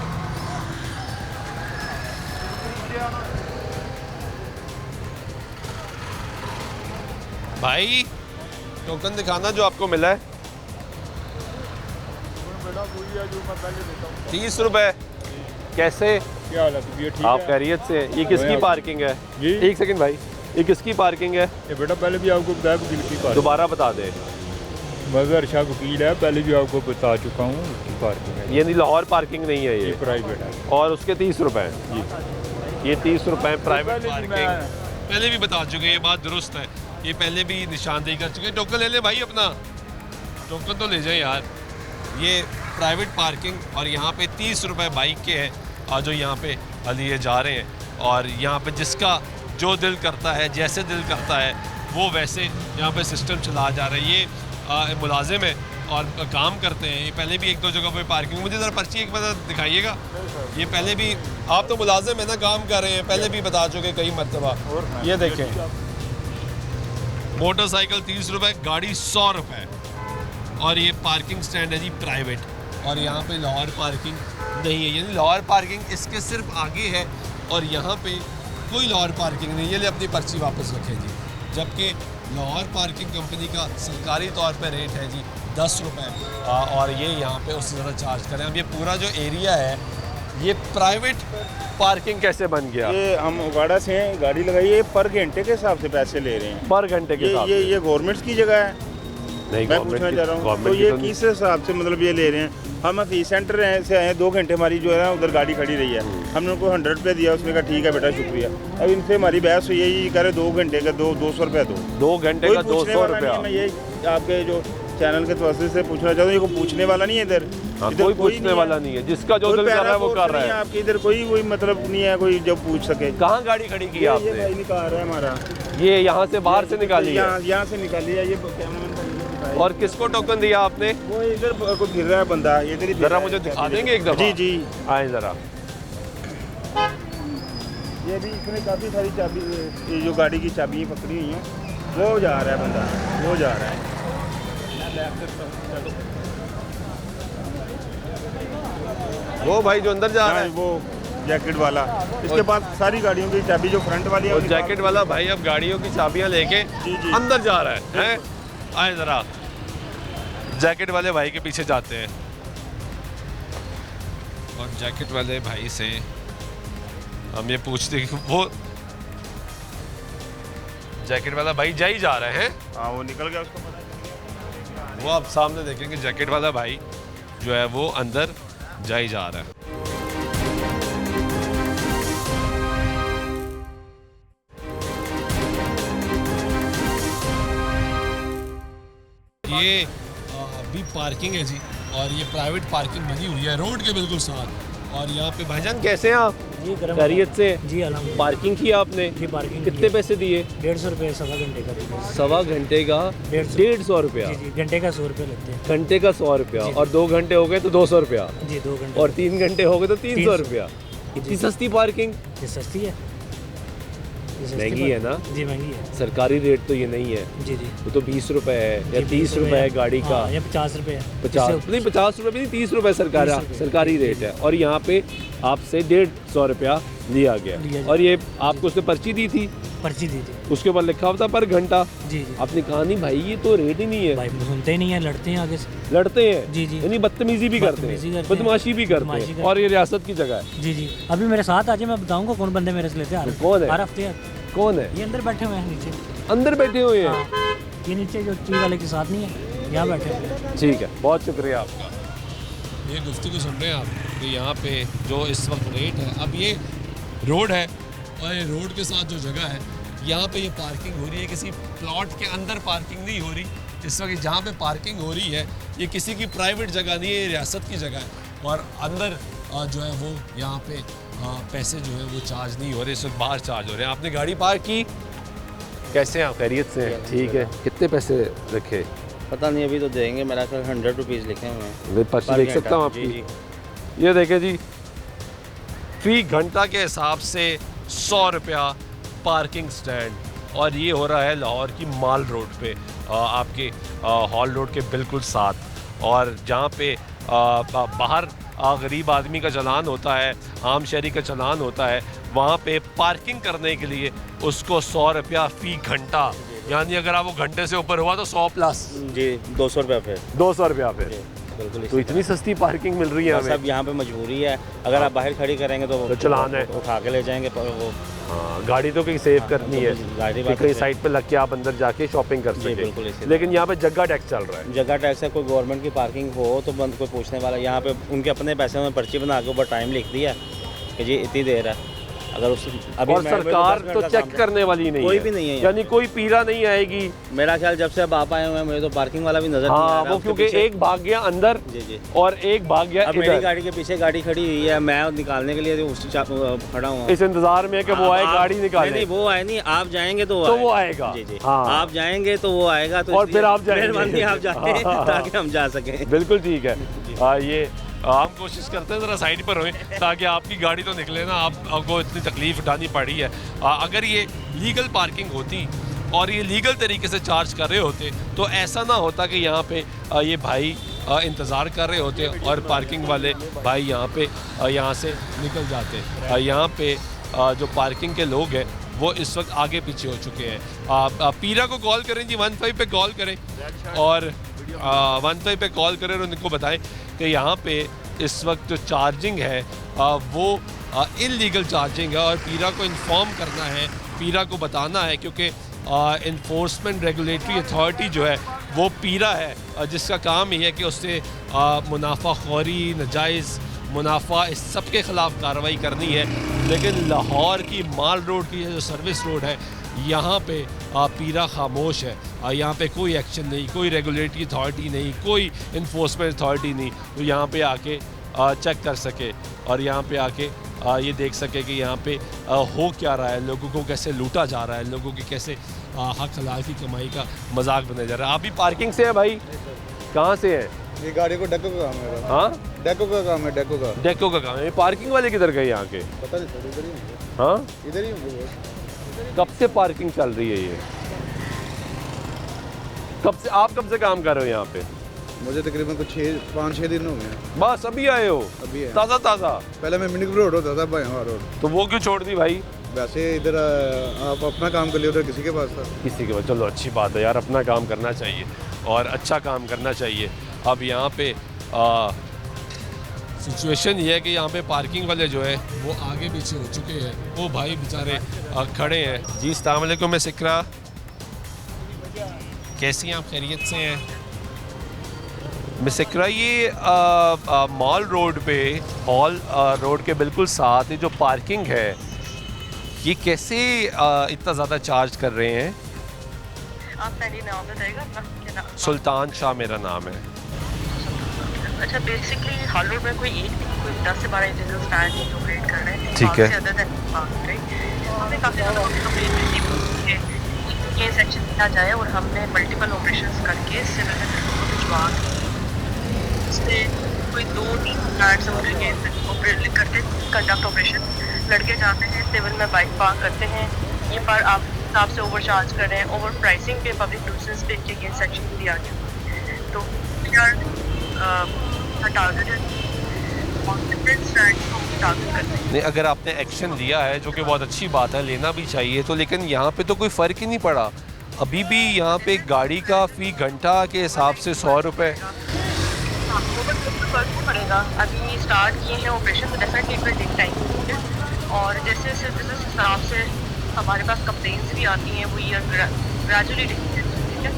भाई टोकन दिखाना जो आपको मिला है। 30 रुपए। कैसे? क्या हालत है? ये ठीक आप है? खैरियत से? ये किसकी पार्किंग है? जी? एक सेकंड भाई, ये किसकी पार्किंग है? ये बेटा पहले भी आपको बताया वकील की पार्किंग। दोबारा बता दे। मजहर शाह वकील है, पहले भी आपको बता चुका हूँ, उसकी पार्किंग है। ये नहीं, लाहौर पार्किंग नहीं है ये ये। प्राइवेट है और उसके 30 रुपए हैं। जी। ये 30 रुपए प्राइवेट पहले भी पार्किंग। मैं- पहले भी बता चुके, ये बात दुरुस्त है। ये पहले भी निशानदेही कर चुके। टोकन ले ले भाई, अपना टोकन तो ले जाए यार। ये प्राइवेट पार्किंग और यहाँ पे 30 रुपए बाइक के हैं जो यहाँ पे लिए जा रहे हैं। और यहाँ पे जिसका जो दिल करता है, जैसे दिल करता है, वो वैसे यहाँ पे सिस्टम चला जा रहा है। ये मुलाजिम है और काम करते हैं। ये पहले भी 1-2 जगह पे पार्किंग, मुझे ज़रा पर्ची एक बार दिखाइएगा। ये पहले भी, आप तो मुलाजिम है ना, काम कर रहे हैं, पहले भी बता चुके कई मरतबा। ये देखें, मोटरसाइकिल 30 रुपए, गाड़ी 100 रुपए। और ये पार्किंग स्टैंड है जी प्राइवेट, और यहाँ पे लाहौर पार्किंग नहीं है। यानी लाहौर पार्किंग इसके सिर्फ आगे है और यहाँ पे कोई लाहौर पार्किंग नहीं है। ये ले अपनी पर्ची वापस रखें जी। जबकि लाहौर पार्किंग कंपनी का सरकारी तौर पे रेट है जी 10 रुपये, और ये यहाँ पे उससे ज़्यादा चार्ज करें। अब ये पूरा जो एरिया है ये प्राइवेट पार्किंग कैसे बन गया? ये हम उगाड़ा से हैं, गाड़ी लगाई है, पर घंटे के हिसाब से पैसे ले रहे हैं। पर घंटे के हिसाब से? ये गवर्नमेंट की जगह है। नहीं, मैं पूछना चाह रहा हूँ, तो ये किस हिसाब से मतलब ये ले रहे हैं? हम फीस सेंटर से आए, 2 घंटे हमारी जो है ना उधर गाड़ी खड़ी रही है, हमने उनको 100 रुपये दिया, उसने कहा ठीक है बेटा शुक्रिया। अब इनसे हमारी बहस हुई है, ये कह रहे 2 घंटे का 200 रुपया दो। 2 घंटे का 200 रुपया? मैं ये आपके जो चैनल के तवज्जो से पूछना चाहता हूँ, ये कोई पूछने वाला नहीं है इधर। कोई पूछने वाला नहीं है, जिसका जो दिल कर रहा है वो कर रहा है। आपके इधर कोई मतलब नहीं है कोई जो पूछ सके। कहाँ गाड़ी खड़ी की आपने? ये भाई निकाल रहा है हमारा, ये यहाँ से बाहर से निकाली है? यहाँ से निकाली है। ये कैमरामैन। और किसको टोकन दिया आपने? वो इधर कोई फिर रहा है बंदा, इधर ही। जरा मुझे दिखा देंगे एक दफा? जी जी आए जरा। ये भी इसने काफ़ी सारी चाबी, ये जो गाड़ी की चाबी पकड़ी हुई हैं, वो जा रहा है बंदा, वो जा रहा है। वो भाई जो अंदर जा रहा है, वो जैकेट वाला, इसके बाद सारी गाड़ियों की चाबी जो फ्रंट वाली है, वो जैकेट वाला भाई अब गाड़ियों की चाबियां लेके अंदर जा रहा है, हैं? आए जरा, जैकेट वाले भाई के पीछे जाते हैं और जैकेट वाले भाई से हम ये पूछते कि वो जैकेट वाला भाई जा ही जा रहे हैं। हाँ वो निकल गया, उसको पता। वो आप सामने देखेंगे जैकेट वाला भाई जो है वो अंदर जा ही जा रहा है। ये अभी पार्किंग है जी, और ये प्राइवेट पार्किंग बनी हुई है रोड के बिल्कुल साथ। और यहाँ पे भाईजान कैसे हैं आप? जी खैरियत से? जी अल्हम्दुलिल्लाह। पार्किंग की आपने? जी पार्किंग कितने पैसे दिए? 150 रुपये सवा घंटे का। सवा घंटे का 150 रुपया? जी घंटे का 100 रुपये लगते हैं। घंटे का 100 रुपया, और 2 घंटे हो गए तो 200 रुपया? जी 2 घंटे। और 3 घंटे हो गए तो 300 रुपया? इतनी सस्ती पार्किंग? ये सस्ती है, महंगी है ना? जी महंगी है। सरकारी रेट तो ये नहीं है। जी जी वो तो 20 रुपए है या 30 रुपए है गाड़ी का, या 50 रुपये है। 50 नहीं, 50 रुपए भी नहीं, 30 रुपए सरकारी रेट है। और यहाँ पे आपसे 150 रुपया लिया गया। और ये आपको उसने पर्ची दी थी? पर्ची दी थी, उसके ऊपर लिखा हुआ था पर घंटा। जी जी। आपने कहा नहीं भाई ये तो रेट ही नहीं है। भाई सुनते ही नहीं है, लड़ते हैं आगे से। लड़ते हैं? जी जी। यानी बदतमीजी भी करते हैं, बदमाशी भी करते हैं, और ये रियासत की जगह है। जी जी। अभी मेरे साथ आज मैं बताऊंगा कौन बंदे मेरे से लेते हैं। कौन है? हफ्ते कौन है? ये अंदर बैठे हुए हैं, नीचे अंदर बैठे हुए हैं। ये नीचे जो टी वाले के साथ नहीं है, यहाँ बैठे हुए हैं। ठीक है, बहुत शुक्रिया आपका। ये गुफ्तगू सुन रहे हैं आप कि यहाँ पे जो इस वक्त रेट है, अब ये रोड है और ये रोड के साथ जो जगह है यहाँ पे ये पार्किंग हो रही है, किसी प्लॉट के अंदर पार्किंग नहीं हो रही। इस वक्त जहाँ पे पार्किंग हो रही है ये किसी की प्राइवेट जगह नहीं है, ये रियासत की जगह है। और अंदर जो है वो यहाँ पे पैसे जो है वो चार्ज नहीं हो रहे, इस वक्त बाहर चार्ज हो रहे हैं। आपने गाड़ी पार्क की? कैसे हैं आप? खैरियत से हैं? ठीक है। कितने पैसे रखे? पता नहीं, अभी तो देंगे। मेरा ख्याल 100 रुपीज़ लिखे हुए हैं। पर्ची देख सकता हूँ आपकी? जी। ये देखें जी, फी घंटा के हिसाब से 100 रुपया पार्किंग स्टैंड। और ये हो रहा है लाहौर की माल रोड पे, आपके हॉल रोड के बिल्कुल साथ। और जहाँ पे बाहर गरीब आदमी का चलान होता है, आम शहरी का चलान होता है, वहाँ पे पार्किंग करने के लिए उसको 100 रुपया फ़ी घंटा, यानी अगर आप वो घंटे से ऊपर हुआ तो 100 प्लस। जी 200 रुपया फिर। 200 रुपया फिर। बिल्कुल। तो इतनी सस्ती पार्किंग मिल रही है हमें। सब यहाँ पे मजबूरी है, अगर आप बाहर खड़ी करेंगे तो चलान है, उठा के ले जाएंगे। पर वो गाड़ी तो कहीं सेव करनी है, गाड़ी कहीं साइड पे लग के आप अंदर जाके शॉपिंग कर सकें। बिल्कुल। लेकिन यहाँ पे जगह टैक्स चल रहा है। जगह टैक्स है, कोई गवर्नमेंट की पार्किंग हो तो बंद, कोई पूछने वाला। यहाँ पे उनके अपने पैसे में पर्ची बना के ऊपर टाइम लिख दिया कि जी इतनी देर है। अगर उस अभी और सरकार तो चेक करने वाली नहीं, कोई भी नहीं है, यानी कोई पीरा नहीं आएगी। मेरा ख्याल जब से अब आप आए हुए हैं मुझे तो पार्किंग वाला भी नजर नहीं आ रहा। वो क्योंकि एक भाग गया अंदर। जी जी। और एक भाग गया इधर। मेरी गाड़ी के पीछे गाड़ी खड़ी हुई है, मैं निकालने के लिए खड़ा हूँ इस इंतजार में कि वो आए गाड़ी निकालने। नहीं वो आए नहीं, आप जाएंगे तो वो आएगा। जी जी। आप जाएंगे तो वो आएगा, तो और फिर आप जाएंगे, आप जाए ताकि हम जा सकें। बिल्कुल ठीक है। ये हम कोशिश करते हैं ज़रा साइड पर होएं ताकि आपकी गाड़ी तो निकले ना, आपको इतनी तकलीफ उठानी पड़ी है। अगर ये लीगल पार्किंग होती और ये लीगल तरीके से चार्ज कर रहे होते तो ऐसा ना होता कि यहाँ पे ये भाई इंतज़ार कर रहे होते और पार्किंग वाले भाई यहाँ से निकल जाते। यहाँ पे जो पार्किंग के लोग हैं वो इस वक्त आगे पीछे हो चुके हैं। पीरा को कॉल करें जी, 15 पे कॉल करें और 15 पे कॉल करें और उनको बताएं कि यहाँ पे इस वक्त जो चार्जिंग है वो इल्लीगल चार्जिंग है और पीरा को इन्फॉर्म करना है, पीरा को बताना है, क्योंकि इन्फोर्समेंट रेगुलेटरी अथॉरिटी जो है वो पीरा है, जिसका काम ही है कि उससे मुनाफाखोरी, नाजायज़ मुनाफा, इस सब के ख़िलाफ़ कार्रवाई करनी है। लेकिन लाहौर की माल रोड की जो सर्विस रोड है यहाँ पे पीरा खामोश है। यहाँ पे कोई एक्शन नहीं, कोई रेगुलेटरी अथॉरिटी नहीं, कोई इन्फोर्समेंट अथॉरिटी नहीं, तो यहाँ पे आके चेक कर सके और यहाँ पे आके ये देख सके कि यहाँ पे हो क्या रहा है, लोगों को कैसे लूटा जा रहा है, लोगों की कैसे हक हलाल की कमाई का मजाक बनाया जा रहा है। आप भी पार्किंग से हैं भाई? कहाँ से हैं? ये गाड़ी को डेको का काम है। हाँ डेको का काम है, डेको का काम है। पार्किंग वाले किधर गए यहाँ के? पता नहीं सर, इधर ही। हाँ इधर ही होंगे। कब से पार्किंग चल रही है ये? आप कब से काम कर रहे हो यहाँ पे? मुझे तकरीबन कुछ 5-6 दिन हो गए। बस अभी आए हो? अभी है। ताज़ा? पहले मैं मिनिक रोड होता था भैया रोड। तो वो क्यों छोड़ दी भाई? वैसे इधर आप अपना काम कर लिया, उधर किसी के पास था। किसी के पास? चलो अच्छी बात है यार, अपना काम करना चाहिए और अच्छा काम करना चाहिए। अब यहाँ पे सिचुएशन ये है कि यहाँ पे पार्किंग वाले जो है वो आगे पीछे हो चुके हैं, वो भाई बेचारे खड़े हैं। जी अस्सलाम वालेकुम, मैं सिकरा, कैसी हैं आप? खैरियत से हैं? मैं सिकरा, ये मॉल रोड पे, हॉल रोड के बिल्कुल साथ ये जो पार्किंग है ये कैसे इतना ज़्यादा चार्ज कर रहे हैं? आप पहले नाम बताइएगा अपना, क्या नाम? सुल्तान शाह मेरा नाम है। अच्छा बेसिकली हाल रोड में कोई एक नहीं, कोई 10 से 12 इंडिविजुअल स्टैंड ऑपरेट कर रहे हैं। ठीक है। हमें काफ़ी ज़्यादा कंप्लेंट मिलती है कि ये सेक्शन किया जाए और हमने मल्टीपल ऑपरेशंस करके सिविल में को भिजवा इससे कोई 2-3 फ्लैट्स ऑपरेट करते कंडक्ट ऑपरेशन, लड़के जाते हैं सिविल में बाइक पार्क करते हैं, ये पर आप हिसाब से ओवर चार्ज कर रहे हैं, ओवर प्राइसिंग पे पब्लिक न्यूसेंस पे इनके अगेंस्ट सेक्शन दिया गया। तो टारगेट है कॉन्फिडेंस स्टैंड को टारगेट करते हैं। नहीं, अगर आपने एक्शन लिया है जो कि बहुत अच्छी बात है, लेना भी चाहिए, तो लेकिन यहाँ पे तो कोई फ़र्क ही नहीं पड़ा। अभी भी यहाँ पे गाड़ी का फ़ी घंटा के हिसाब से 100 रुपये। फर्क नहीं पड़ेगा, अभी स्टार्ट किए हैं ऑपरेशन, तो definitely it will take time, ठीक है। और जैसे जैसे बिजनेस हिसाब से हमारे पास कंप्लेंट्स भी आती हैं, वो ये ग्रेजुअली ठीक है।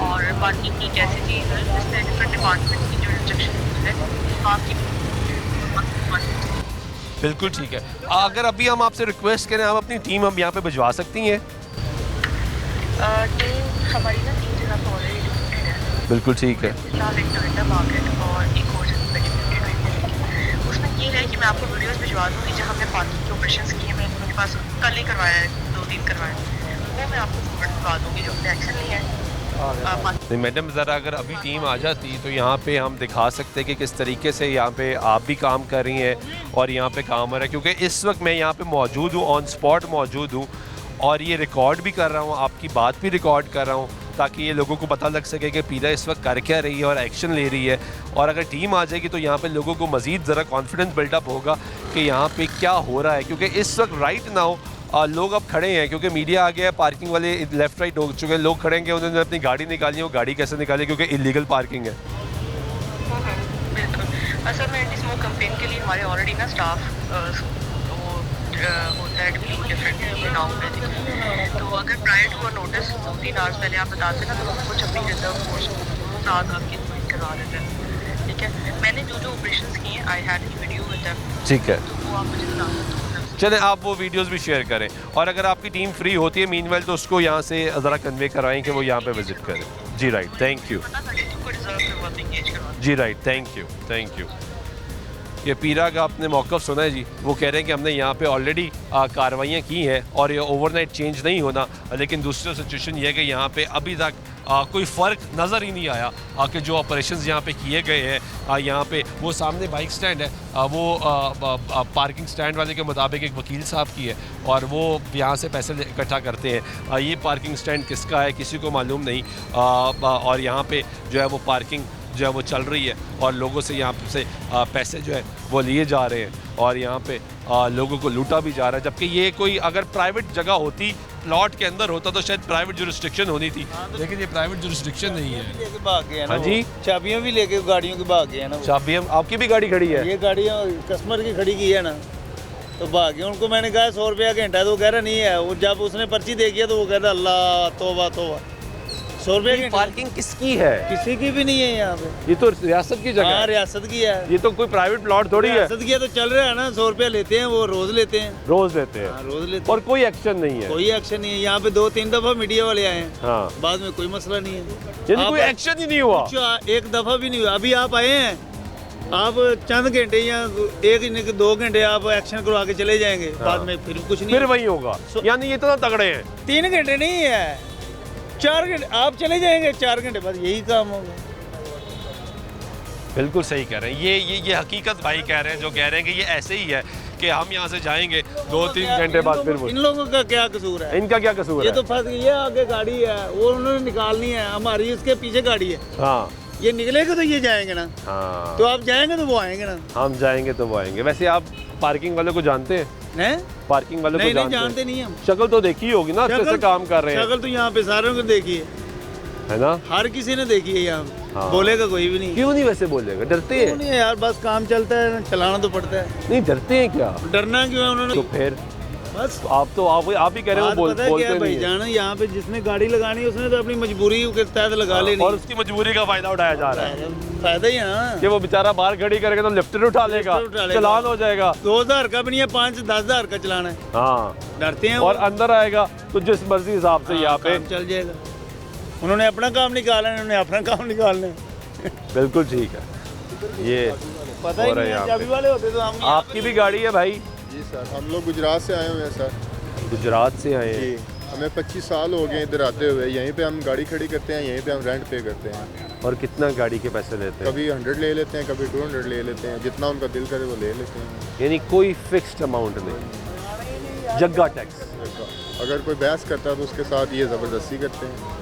और बाकी की कैसी चीज़ है जिससे डिफरेंट डिपार्टमेंट की जो इंस्ट्रक्शन है आपकी बिल्कुल ठीक है। अगर अभी हम आपसे रिक्वेस्ट करें, आप अपनी टीम हम यहाँ पे भिजवा सकती हैं? टीम हमारी ना 3 जगह पर ऑलरेडी डिस्ट्रीब्यूटेड है। बिल्कुल ठीक है। टोयोटा मार्केट और एक और उसमें ये है कि मैं आपको वीडियोस भिजवा दूँगी जहाँ हमने पार्किंग के ऑपरेशंस किए, मैं उनके पास कल ही करवाया है, 2 दिन करवाया है, वो मैं आपको भिजवा दूँगी जो हमने एक्शन लिया है। नहीं मैडम, ज़रा अगर अभी टीम आ जाती तो यहाँ पे हम दिखा सकते कि किस तरीके से यहाँ पे आप भी काम कर रही हैं और यहाँ पे काम हो रहा है, क्योंकि इस वक्त मैं यहाँ पे मौजूद हूँ, ऑन स्पॉट मौजूद हूँ और ये रिकॉर्ड भी कर रहा हूँ, आपकी बात भी रिकॉर्ड कर रहा हूँ ताकि ये लोगों को पता लग सके कि पीरा इस वक्त कर क्या रही है और एक्शन ले रही है। और अगर टीम आ जाएगी तो यहाँ पे लोगों को मज़ीद ज़रा कॉन्फिडेंस बिल्डअप होगा कि यहाँ पे क्या हो रहा है, क्योंकि इस वक्त राइट नाउ लोग अब खड़े हैं क्योंकि मीडिया आ गया है, पार्किंग वाले लेफ़्ट राइट हो चुके हैं, लोग खड़े हैं, उन्होंने अपनी गाड़ी निकाली है, वो गाड़ी कैसे निकाली क्योंकि इलीगल पार्किंग है। बिल्कुल। असल में एंटी स्मोक कैंपेन के लिए हमारे ऑलरेडी ना स्टाफ होता है डिफरेंट गाँव में, तो अगर prior to a notice 2-3 hours पहले आप बताते ना तो हम कुछ अपनी रिजर्व फोर्स को साथ आपकी ज्वाइन करवा देते हैं, ठीक है। मैंने जो ऑपरेशंस किए हैं I had video with them, ठीक है, तो वो आप मुझे बता सकते। चलें आप वो वीडियोस भी शेयर करें और अगर आपकी टीम फ्री होती है मीनवाइल तो उसको यहाँ से ज़रा कन्वे कराएं कि वो यहाँ पे विज़िट करें। जी राइट, थैंक यू। जी राइट, थैंक यू। ये पीरा का आपने मौक़िफ़ सुना है जी, वो कह रहे हैं कि हमने यहाँ पे ऑलरेडी कार्रवाइयाँ की हैं और ये ओवरनाइट चेंज नहीं होना, लेकिन दूसरी सिचुएशन ये है कि यहाँ पे अभी तक कोई फ़र्क नज़र ही नहीं आया कि जो ऑपरेशंस यहाँ पे किए गए हैं। यहाँ पे वो सामने बाइक स्टैंड है, वो पार्किंग स्टैंड वाले के मुताबिक एक वकील साहब की है और वो यहाँ से पैसे इकट्ठा करते हैं। ये पार्किंग स्टैंड किसका है किसी को मालूम नहीं, और यहाँ पे जो है वो पार्किंग जो है वो चल रही है और लोगों से यहाँ से पैसे जो है वो लिए जा रहे हैं और यहाँ पे लोगों को लूटा भी जा रहा है, जबकि ये कोई अगर प्राइवेट जगह होती, प्लॉट के अंदर होता तो शायद प्राइवेट जुरिस्डिक्शन होनी थी, लेकिन ये प्राइवेट जुरिस्डिक्शन नहीं है। हाँ जी, चाबियाँ भी लेके गाड़ियों के भाग गए हैं ना। चाबियाँ आपकी भी गाड़ी खड़ी है? ये गाड़ियाँ कस्टमर की खड़ी की है ना, तो भाग गए। उनको मैंने कहा 100 रुपया घंटा, तो वो कह रहा नहीं है। वो जब उसने पर्ची दे दिया तो वो कह रहा अल्लाह तौबा तौबा, 100 रुपये की पार्किंग किसकी है? किसी की भी नहीं है यहाँ पे, ये तो रियासत की जगह है। रियासत की है, ये तो कोई प्राइवेट प्लॉट थोड़ी है। रियासत की है तो चल रहा है ना, 100 रुपया लेते हैं वो, रोज लेते हैं, रोज लेते हैं, रोज लेते हैं और कोई एक्शन नहीं है। कोई एक्शन नहीं है। यहाँ पे 2-3 दफा मीडिया वाले आए हैं, हाँ, बाद में कोई मसला नहीं है, यानी कोई एक्शन ही नहीं हुआ, एक दफा भी नहीं हुआ। अभी आप आए हैं, आप चंद घंटे या 1-2 घंटे आप एक्शन करवा के चले जाएंगे, बाद में फिर कुछ नहीं, फिर वही होगा। यानी ये इतना तगड़े हैं। 3 घंटे नहीं है, 4 घंटे आप चले जाएंगे, 4 घंटे बाद यही काम होगा। बिल्कुल सही कह रहे हैं, ये हकीकत भाई कह रहे हैं, जो कह रहे हैं कि ये ऐसे ही है कि हम यहाँ से जाएंगे 2-3 घंटे बाद फिर वो। इन लोगों का क्या कसूर है? इनका क्या कसूर है? ये तो फंस गई है, आगे गाड़ी है वो उन्होंने निकालनी है, हमारी इसके पीछे गाड़ी है। हाँ, ये निकलेगा तो ये जाएंगे ना। हाँ, तो आप जाएंगे तो वो आएंगे ना। हम जाएंगे तो वो आएंगे। वैसे आप पार्किंग वाले को जानते हैं? पार्किंग वाले को जानते नहीं हम। शक्ल तो देखी होगी ना, अच्छे से काम कर रहे हैं। शक्ल तो यहाँ पे सारों को देखी है ना, हर किसी ने देखी है यहाँ। हाँ। बोलेगा कोई भी नहीं। क्यों नहीं वैसे बोलेगा? डरते हैं? नहीं यार, बस काम चलता है, चलाना तो पड़ता है। नहीं डरते हैं क्या? डरना क्यों है उन्होंने? तो फिर बस आप ही कह रहे हो बोलते नहीं भाई जाना, यहाँ पे जिसने गाड़ी लगानी है उसने तो अपनी मजबूरी के तहत लगा लेनी, और उसकी मजबूरी का फायदा उठाया जा रहा है। फायदा ही है ना कि वो बेचारा बाहर खड़ी करेगा तो लिफ्ट उठा लेगा, चलान हो जाएगा। 2000 का भी नहीं है, 5-10 हज़ार का चलाना है। हाँ, डरते हैं। और अंदर आएगा तो जिस मर्जी हिसाब से यहाँ पे चल जाएगा। उन्होंने अपना काम निकाला है, उन्होंने अपना काम निकालना है। बिल्कुल ठीक है। ये पता हो रहा है यहाँ चाबी पे। वाले होते तो हम आपकी भी गाड़ी है भाई? जी सर, हम लोग गुजरात से आए हुए हैं सर। गुजरात से आए जी, हैं? हमें 25 साल हो गए इधर आते हुए। यहीं पे हम गाड़ी खड़ी करते हैं, यहीं पे हम रेंट पे करते हैं। और कितना गाड़ी के पैसे लेते हैं? कभी 100 ले लेते हैं, कभी 200 ले लेते हैं, जितना उनका दिल करे वो ले लेते हैं। यानी कोई फिक्स्ड अमाउंट नहीं, जग्गा टैक्स। अगर कोई बहस करता है तो उसके साथ ये ज़बरदस्ती करते हैं।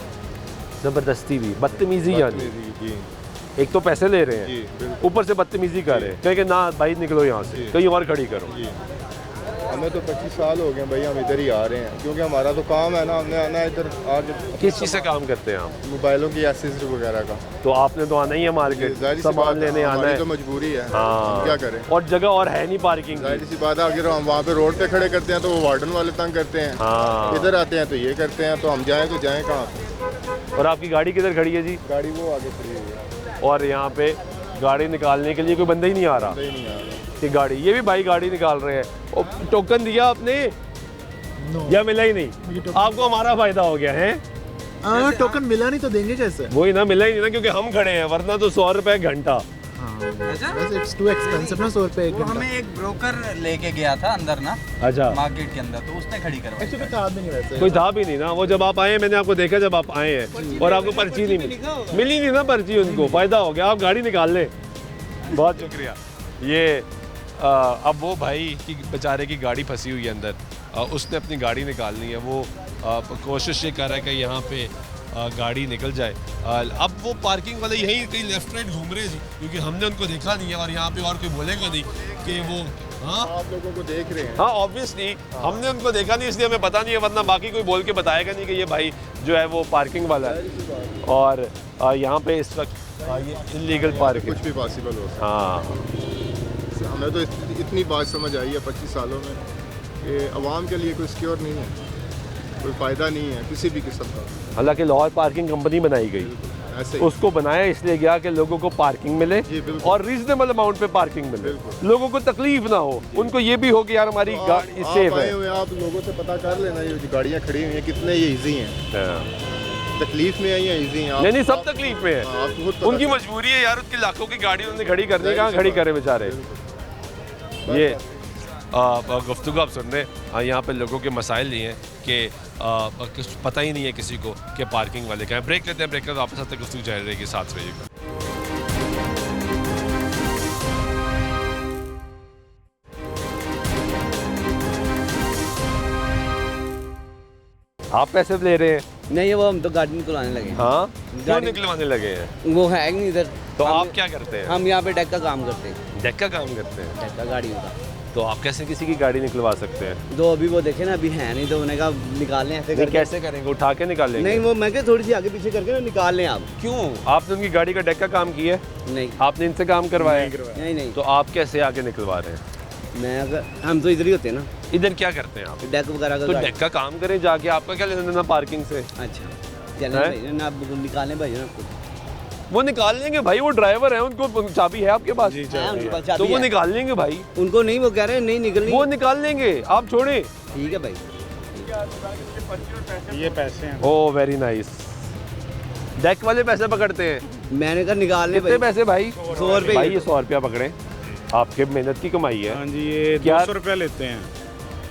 ज़बरदस्ती भी, बदतमीजी यानी। जी, एक तो पैसे ले रहे जी, हैं, बिल्कुल। ऊपर से बदतमीजी कर रहे हैं, कहें कि ना भाई निकलो यहाँ से, कहीं और खड़ी करो। जी, हमें तो 25 साल हो गए भाई, हम इधर ही आ रहे हैं क्योंकि हमारा तो काम है ना, हमने आना इधर। आज किस चीज़ से काम करते हैं आप? मोबाइलों की एक्सेसरी वगैरह का। तो आपने तो आना ही है मार्केट, सामान लेने आना है। तो मजबूरी है, हाँ, हम क्या करें। और जगह और है नहीं पार्किंग जाहिर सी बात है, अगर हम वहाँ पे रोड पे खड़े करते हैं तो वो वार्डन वाले तंग करते हैं। हाँ। इधर आते हैं तो ये करते हैं, तो हम जाएं तो जाएं कहाँ। और आपकी गाड़ी किधर खड़ी है जी? गाड़ी वो आगे खड़ी हुई है। और यहाँ पे गाड़ी निकालने के लिए कोई बंदा ही नहीं आ रहा कि गाड़ी, ये भी भाई गाड़ी निकाल रहे हैं। और टोकन दिया आपने या मिला ही नहीं? आपको हमारा फायदा हो गया है। टोकन मिला नहीं तो देंगे कैसे? वही ना, मिला ही नहीं ना, क्योंकि हम खड़े हैं, वरना तो 100 रुपए घंटा। बस इट्स टू एक्सपेंसिव ना, 100 रुपए एक घंटा। हमें एक ब्रोकर लेके गया था अंदर ना, अच्छा, मार्केट के अंदर, तो उसने खड़ी करवाई। एक्चुअली था भी नहीं वैसे। कोई था भी नहीं ना, वो जब आप आए, मैंने आपको देखा जब आप आए हैं, और आपको पर्ची नहीं मिली नहीं ना पर्ची, उनको फायदा हो गया, आप गाड़ी निकाल लें। बहुत शुक्रिया। ये अब वो भाई की बेचारे की गाड़ी फंसी हुई है अंदर, उसने अपनी गाड़ी निकालनी है, वो कोशिश ये कर रहा है कि यहाँ पे गाड़ी निकल जाए। अब वो पार्किंग वाले यहीं कहीं लेफ्ट राइट घूम रहे हैं, क्योंकि हमने उनको देखा नहीं है, और यहाँ पे और कोई बोलेगा नहीं कि वो, हाँ आप लोगों को देख रहे हैं। हाँ, ऑब्वियसली हमने उनको देखा नहीं, इसलिए हमें पता नहीं है, वरना बाकी कोई बोल के बताएगा नहीं कि ये भाई जो है वो पार्किंग वाला है। और यहाँ पे इस वक्त ये इलीगल पार्किंग कुछ भी पॉसिबल हो सकता है। हाँ, हमें तो इतनी बात समझ आई है 25 सालों में कि अवाम के लिए कोई सिक्योर नहीं है, कोई फ़ायदा नहीं है किसी भी किस्म का। हालांकि लाहौर पार्किंग कंपनी बनाई गई, ऐसे उसको बनाया इसलिए गया कि लोगों को पार्किंग मिले और रीजनेबल अमाउंट पे पार्किंग मिले, लोगों को तकलीफ ना हो, उनको ये भी हो कि यार हमारी गाड़ी सेफ है। आप लोगों से पता कर लेना, ये जो गाड़ियाँ खड़ी हुई हैं कितने ये ईजी हैं, तकलीफ में है या ईजी हैं? नहीं, सब तकलीफ में है, उनकी मजबूरी है यार, उसकी लाखों की गाड़ी उन्होंने खड़ी करनी, कहाँ खड़ी करे बेचारे। ये गुफ्तगू आप सुन रहे, यहाँ पे लोगों के मसाइल नहीं है कि कुछ पता ही नहीं है किसी को कि पार्किंग वाले कहाँ। ब्रेक लेते हैं, ब्रेक कर वापस आते गुफ्तगू जारी रहेगी, साथ रहिएगा। आप पैसे ले रहे हैं? नहीं, वो हम तो गाड़ी निकलवाने लगे। हाँ, क्यों निकलवाने लगे हैं? वो है नहीं इधर। तो आप क्या करते हैं? हम यहाँ पे डेक का काम करते हैं। डेक का काम करते हैं? डेक का गाड़ी का। तो आप कैसे किसी की गाड़ी निकलवा सकते हैं? दो अभी वो देखे ना, अभी है नहीं, तो उन्हें कहा निकाल लें ऐसे करके। कैसे करेंगे, उठा के निकालेंगे? नहीं, वो मैं क्या थोड़ी सी आगे पीछे करके ना निकाल लें आप। क्यों? आपने उनकी गाड़ी का डेक का काम किया है? नहीं। आपने इनसे काम करवाया? नहीं। तो आप कैसे आगे निकलवा रहे हैं? मैं अगर हम तो इधर ही होते हैं ना। इधर क्या करते हैं आप? डेक वगैरह का। तो डेक का काम करें जाके, आपका क्या लेना देना पार्किंग से? अच्छा, चलें भाई ना, आप निकालें भाई ना आपको। वो निकाल लेंगे भाई, वो ड्राइवर है, उनको चाबी है आपके पास? तो वो निकाल लेंगे भाई। उनको नहीं, वो कह रहे हैं नहीं निकलनी। वो निकाल लेंगे, आप छोड़े। ठीक है भाई, ये पैसे हैं। Oh very nice. डेक वाले पैसे पकड़ते हैं? मैंने कहा निकाल ले। कितने पैसे भाई? 100 रुपये भाई, ये 100 रुपया पकड़े, आपके मेहनत की कमाई है। हाँ जी, ये 200 रुपया लेते हैं।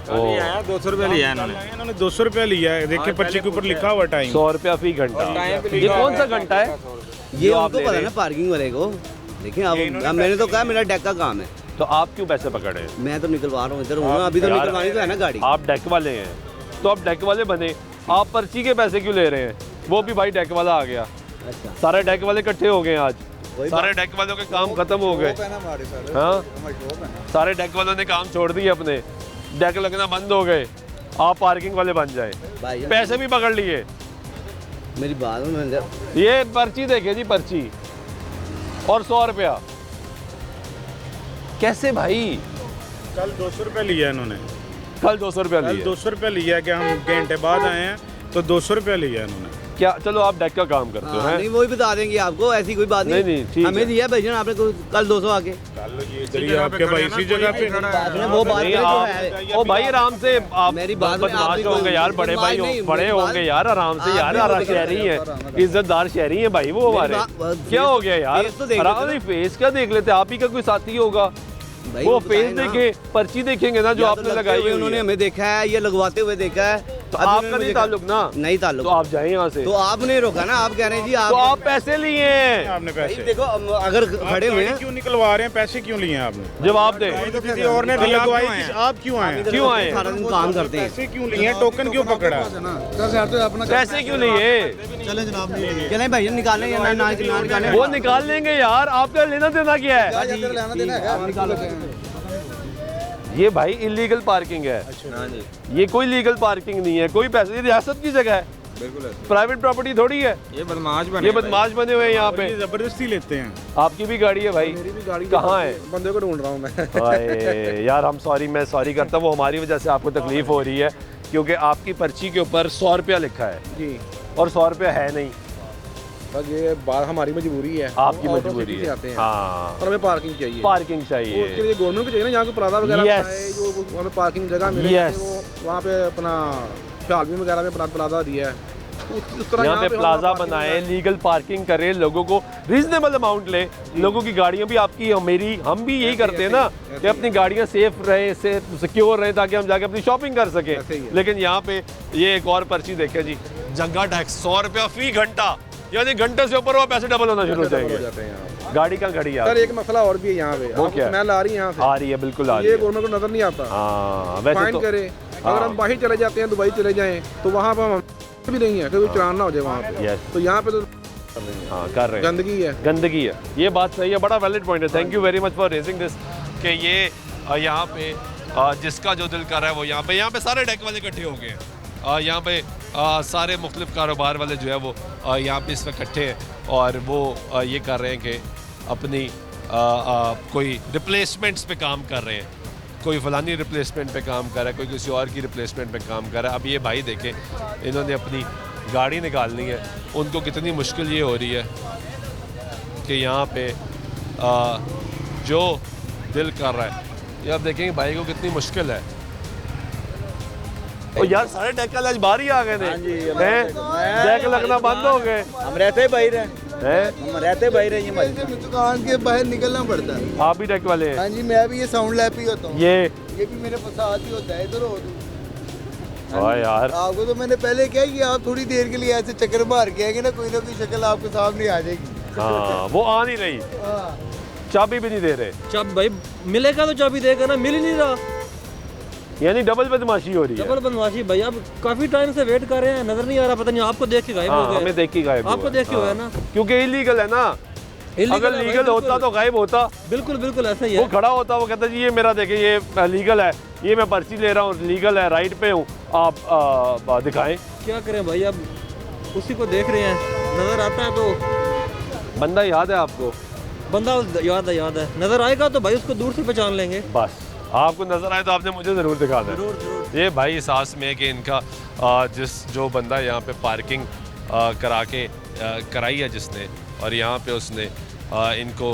200 रुपया लिया इन्होंने 200 रुपया लिया है, देखिए पर्ची के ऊपर लिखा हुआ टाइम 100 रुपया फी घंटा। ये कौन सा घंटा है? ये उनको पता ना, पार्किंग वाले को। देखिए अब मैंने तो कहा मेरा डेक का काम है। तो आप क्यों पैसे पकड़े? मैं तो निकलवा रहा हूँ, इधर हूँ अभी, तो निकलवानी तो है ना गाड़ी। आप डेक वाले हैं तो आप डेक वाले बने, आप पर्ची के पैसे क्यों ले रहे हैं? वो भी भाई डेक वाला आ गया। अच्छा, सारे डेक वाले इकट्ठे हो गए आज, सारे डेक वालों के काम खत्म हो गए। हाँ, सारे डेक वालों ने काम छोड़ दिए अपने, डेक लगना बंद हो गए, आप पार्किंग वाले बन जाए, पैसे भी पकड़ लिए। मेरी बात में ये पर्ची देखे जी, पर्ची और 100 रुपया कैसे भाई? कल 200 रुपया लिया इन्होंने। कल 200 रुपया लिया? 200 रुपया लिया कि हम घंटे बाद आए हैं, तो 200 रुपया लिया इन्होंने। क्या? चलो आप डेक का काम करते हो? नहीं, वो ही बता देंगे आपको, ऐसी कोई बात नहीं। नहीं, ठीक हमें दिया भाईजान आपने कल 200 आके। आपके भाई इसी जगह पे वो बात ओ भाई आराम से आप मेरी बात में बदमाश होंगे यार, बड़े भाई बड़े होंगे यार, आराम से यार, शहरी है, इज्जतदार शहरी है भाई वो हमारे। क्या हो गया यार, आराम से फेस क्या देख लेते, आप ही का कोई साथी होगा, वो फेस देखे, पर्ची देखेंगे ना जो आपने लगाई हुई है। उन्होंने हमें देखा है, ये लगवाते हुए देखा है, तो आपका नहीं ताल्लुक ना, नहीं ताल्लुक, तो आप जाए यहाँ से। तो आपने रोका ना, आप कह रहे हैं जी आप, तो आप पैसे लिए हैं, आपने पैसे देखो अगर खड़े हुए हैं क्यों निकलवा रहे हैं, पैसे क्यों लिए हैं आपने, जवाब दे। किसी और ने लगवाई, आप क्यों आए, क्यों आए, सारा दिन काम करते हैं, पैसे क्यों लिए, टोकन क्यों पकड़ा, पैसे क्यों लिए, चले जनाब चले भाई निकालें या ना निकालें, वो निकाल लेंगे यार, आपका लेना देना क्या है, ये भाई इलीगल पार्किंग है, ये कोई लीगल पार्किंग नहीं है, कोई पैसे, ये रियासत की जगह है, बिल्कुल प्राइवेट प्रॉपर्टी थोड़ी है, ये बदमाश बने हुए हैं यहाँ पे, जबरदस्ती लेते हैं। आपकी भी गाड़ी है भाई, मेरी भी गाड़ी कहाँ है, बंदे को ढूंढ रहा हूँ मैं। यार हम सॉरी, मैं सॉरी करता हूँ, वो हमारी वजह से आपको तकलीफ हो रही है, क्योंकि आपकी पर्ची के ऊपर 100 रुपया लिखा है जी, और 100 रुपया है नहीं, बस ये बात हमारी मजबूरी है, आपकी मजबूरी है, हाँ, और हमें पार्किंग चाहिए, पार्किंग चाहिए, उसके लिए गवर्नमेंट को चाहिए ना, यहाँ पे प्लाजा वगैरह है, जो हमें पार्किंग जगह मिले, वहाँ पे अपना शालवी वगैरह में प्लाजा दिया है, यहाँ पे प्लाजा बनाए, लीगल पार्किंग करे, लोगों को रीजनेबल अमाउंट ले, लोगों की गाड़ियाँ भी आपकी मेरी, हम भी यही करते हैं ना कि अपनी गाड़ियाँ सेफ रहे, सिक्योर रहे, ताकि हम जाके अपनी शॉपिंग कर सकें। लेकिन यहाँ पे ये एक और पर्ची देखे जी, जंगा टैक्स 100 रुपया फी घंटा, यानी घंटे से ऊपर वो पैसे डबल होना शुरू हो जाएंगे। गाड़ी का घड़ी है सर, एक मसला और भी है यहाँ पे, वो क्या स्मेल आ रही है यहाँ से, आ रही है, बिल्कुल आ रही है, ये गवर्नमेंट को नजर नहीं आता, हाँ वैसे फाइन तो करे, अगर हम बाहर चले जाते हैं, दुबई चले जाएं, तो वहाँ पर हम भी नहीं है, कोई चलान ना हो जाए वहाँ पे, तो यहाँ पे तो हाँ कर रहे हैं, गंदगी है, ये बात सही है, बड़ा वैलिड पॉइंट है, thank you very much for raising this, कि ये यहाँ पे जिसका जो दिल कर रहा है वो यहाँ पे सारे डेक वाले इकट्ठे हो गए हैं, यहाँ पे सारे मुख्तलिफ कारोबार वाले जो है वो यहाँ पे इस वक्त इकट्ठे हैं, और वो ये कर रहे हैं कि अपनी कोई रिप्लेसमेंट्स पे काम कर रहे हैं, कोई फलानी रिप्लेसमेंट पे काम कर रहा है, कोई किसी और की रिप्लेसमेंट पे काम कर रहा है। अब ये भाई देखें, इन्होंने अपनी गाड़ी निकालनी है, उनको कितनी मुश्किल ये हो रही है कि यहाँ पे जो दिल कर रहा है, ये आप देखेंगे भाई को कितनी मुश्किल है। और यार सारे डेक आज बाहर ही आ गए थे, डेक लगना बंद हो गए, हम रहते बाहर हैं, हम रहते बाहर हैं, हमारी दुकान के बाहर निकलना पड़ता है। आप भी डेक वाले हैं? हाँ जी, मैं भी ये साउंड लैप ही होता हूँ, ये भी मेरे साथ ही होता है, इधर हो यार, आपको तो मैंने पहले क्या कि आप थोड़ी देर के लिए ऐसे चक्कर मार के आएंगे ना कोई शक्ल आपके सामने आ जाएगी। हाँ वो आ नहीं रही, चाबी भी नहीं दे रहे, चाबी भाई मिलेगा तो चाबी देगा ना, मिल ही नहीं रहा, यानी डबल बदमाशी हो रही है। डबल बदमाशी भाई, अब काफी टाइम से वेट कर रहे हैं, नजर नहीं आ रहा, पता नहीं आपको देख के गायब हो गए, हमें देख के गायब, आपको देख के हुआ है ना, क्योंकि इलीगल है ना, अगर लीगल होता तो गायब होता, बिल्कुल बिल्कुल ऐसा ही है, वो खड़ा होता, वो कहता जी ये मेरा देखें, ये लीगल है, ये मैं पर्ची ले रहा हूँ, लीगल है, राइट पे हूँ, आप दिखाएं। क्या करें भाई, अब उसी को देख रहे हैं, नजर आता है तो। बंदा याद है आपको? बंदा याद है, नजर आएगा तो भाई उसको दूर से पहचान लेंगे, बस आपको नजर आए तो आपने मुझे ज़रूर दिखाना है। ये भाई एहसास में है कि इनका जो बंदा यहाँ पे पार्किंग कराई है जिसने, और यहाँ पे उसने इनको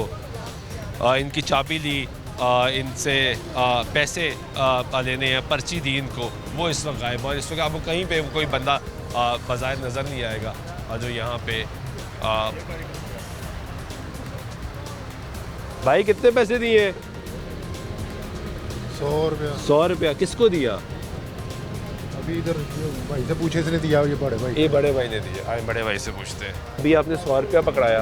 इनकी चाबी ली, इनसे पैसे लेने हैं, पर्ची दी इनको, वो इस वक्त गायब है। इस वक्त आपको कहीं पे कोई बंदा बाज़ाहिर नज़र नहीं आएगा जो यहाँ पे भाई कितने पैसे दिए? 100 रुपया। किसको दिया? अभी इधर भाई से पूछे, इसने दिया, ये बड़े भाई, ये बड़े भाई ने दिया। आए बड़े भाई से पूछते हैं। अभी आपने 100 रुपया पकड़ाया?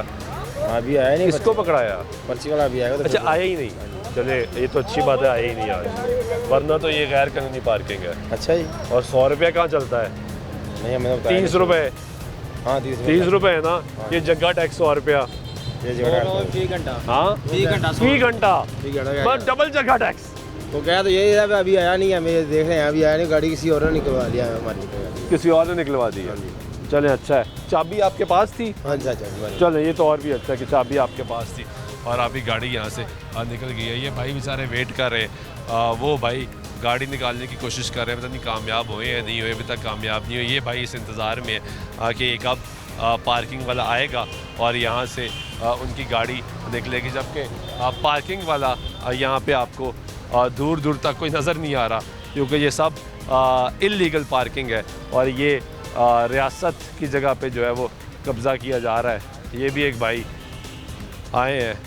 अभी आया नहीं। किसको पकड़ाया? पर्ची वाला अभी आएगा। अच्छा आया ही नहीं, चले ये तो अच्छी बात है, आया ही नहीं आज, वरना तो ये गैर कानूनी पार्किंग है। अच्छा जी। और 100 रुपया कहाँ चलता है? नहीं हमें 30 रुपये। हाँ 30 रुपये है ना। ये जगह टैक्स 100 रुपया, फी घंटा। हाँ फी घंटा, बस डबल जगह टैक्स। तो क्या तो यही है, अभी आया नहीं, हमें देख रहे हैं अभी आया नहीं, गाड़ी किसी और ने निकलवा लिया है हमारी, किसी और ने निकलवा दी है। चले अच्छा है। चाबी आपके पास थी? हाँ जी। चले ये तो और भी अच्छा है कि चाबी आपके पास थी और अभी गाड़ी यहाँ से निकल गई है। ये भाई बेचारे वेट कर रहे हैं, वो भाई गाड़ी निकालने की कोशिश कर रहे हैं, पता नहीं कामयाब हुए या नहीं हुए, अभी तक कामयाब नहीं हुए। ये भाई इस इंतज़ार में है कि कब पार्किंग वाला आएगा और यहाँ से उनकी गाड़ी निकलेगी, जबकि पार्किंग वाला यहाँ पे आपको दूर दूर तक कोई नज़र नहीं आ रहा, क्योंकि ये सब इल्लीगल पार्किंग है और ये रियासत की जगह पे जो है वो कब्ज़ा किया जा रहा है। ये भी एक भाई आए हैं।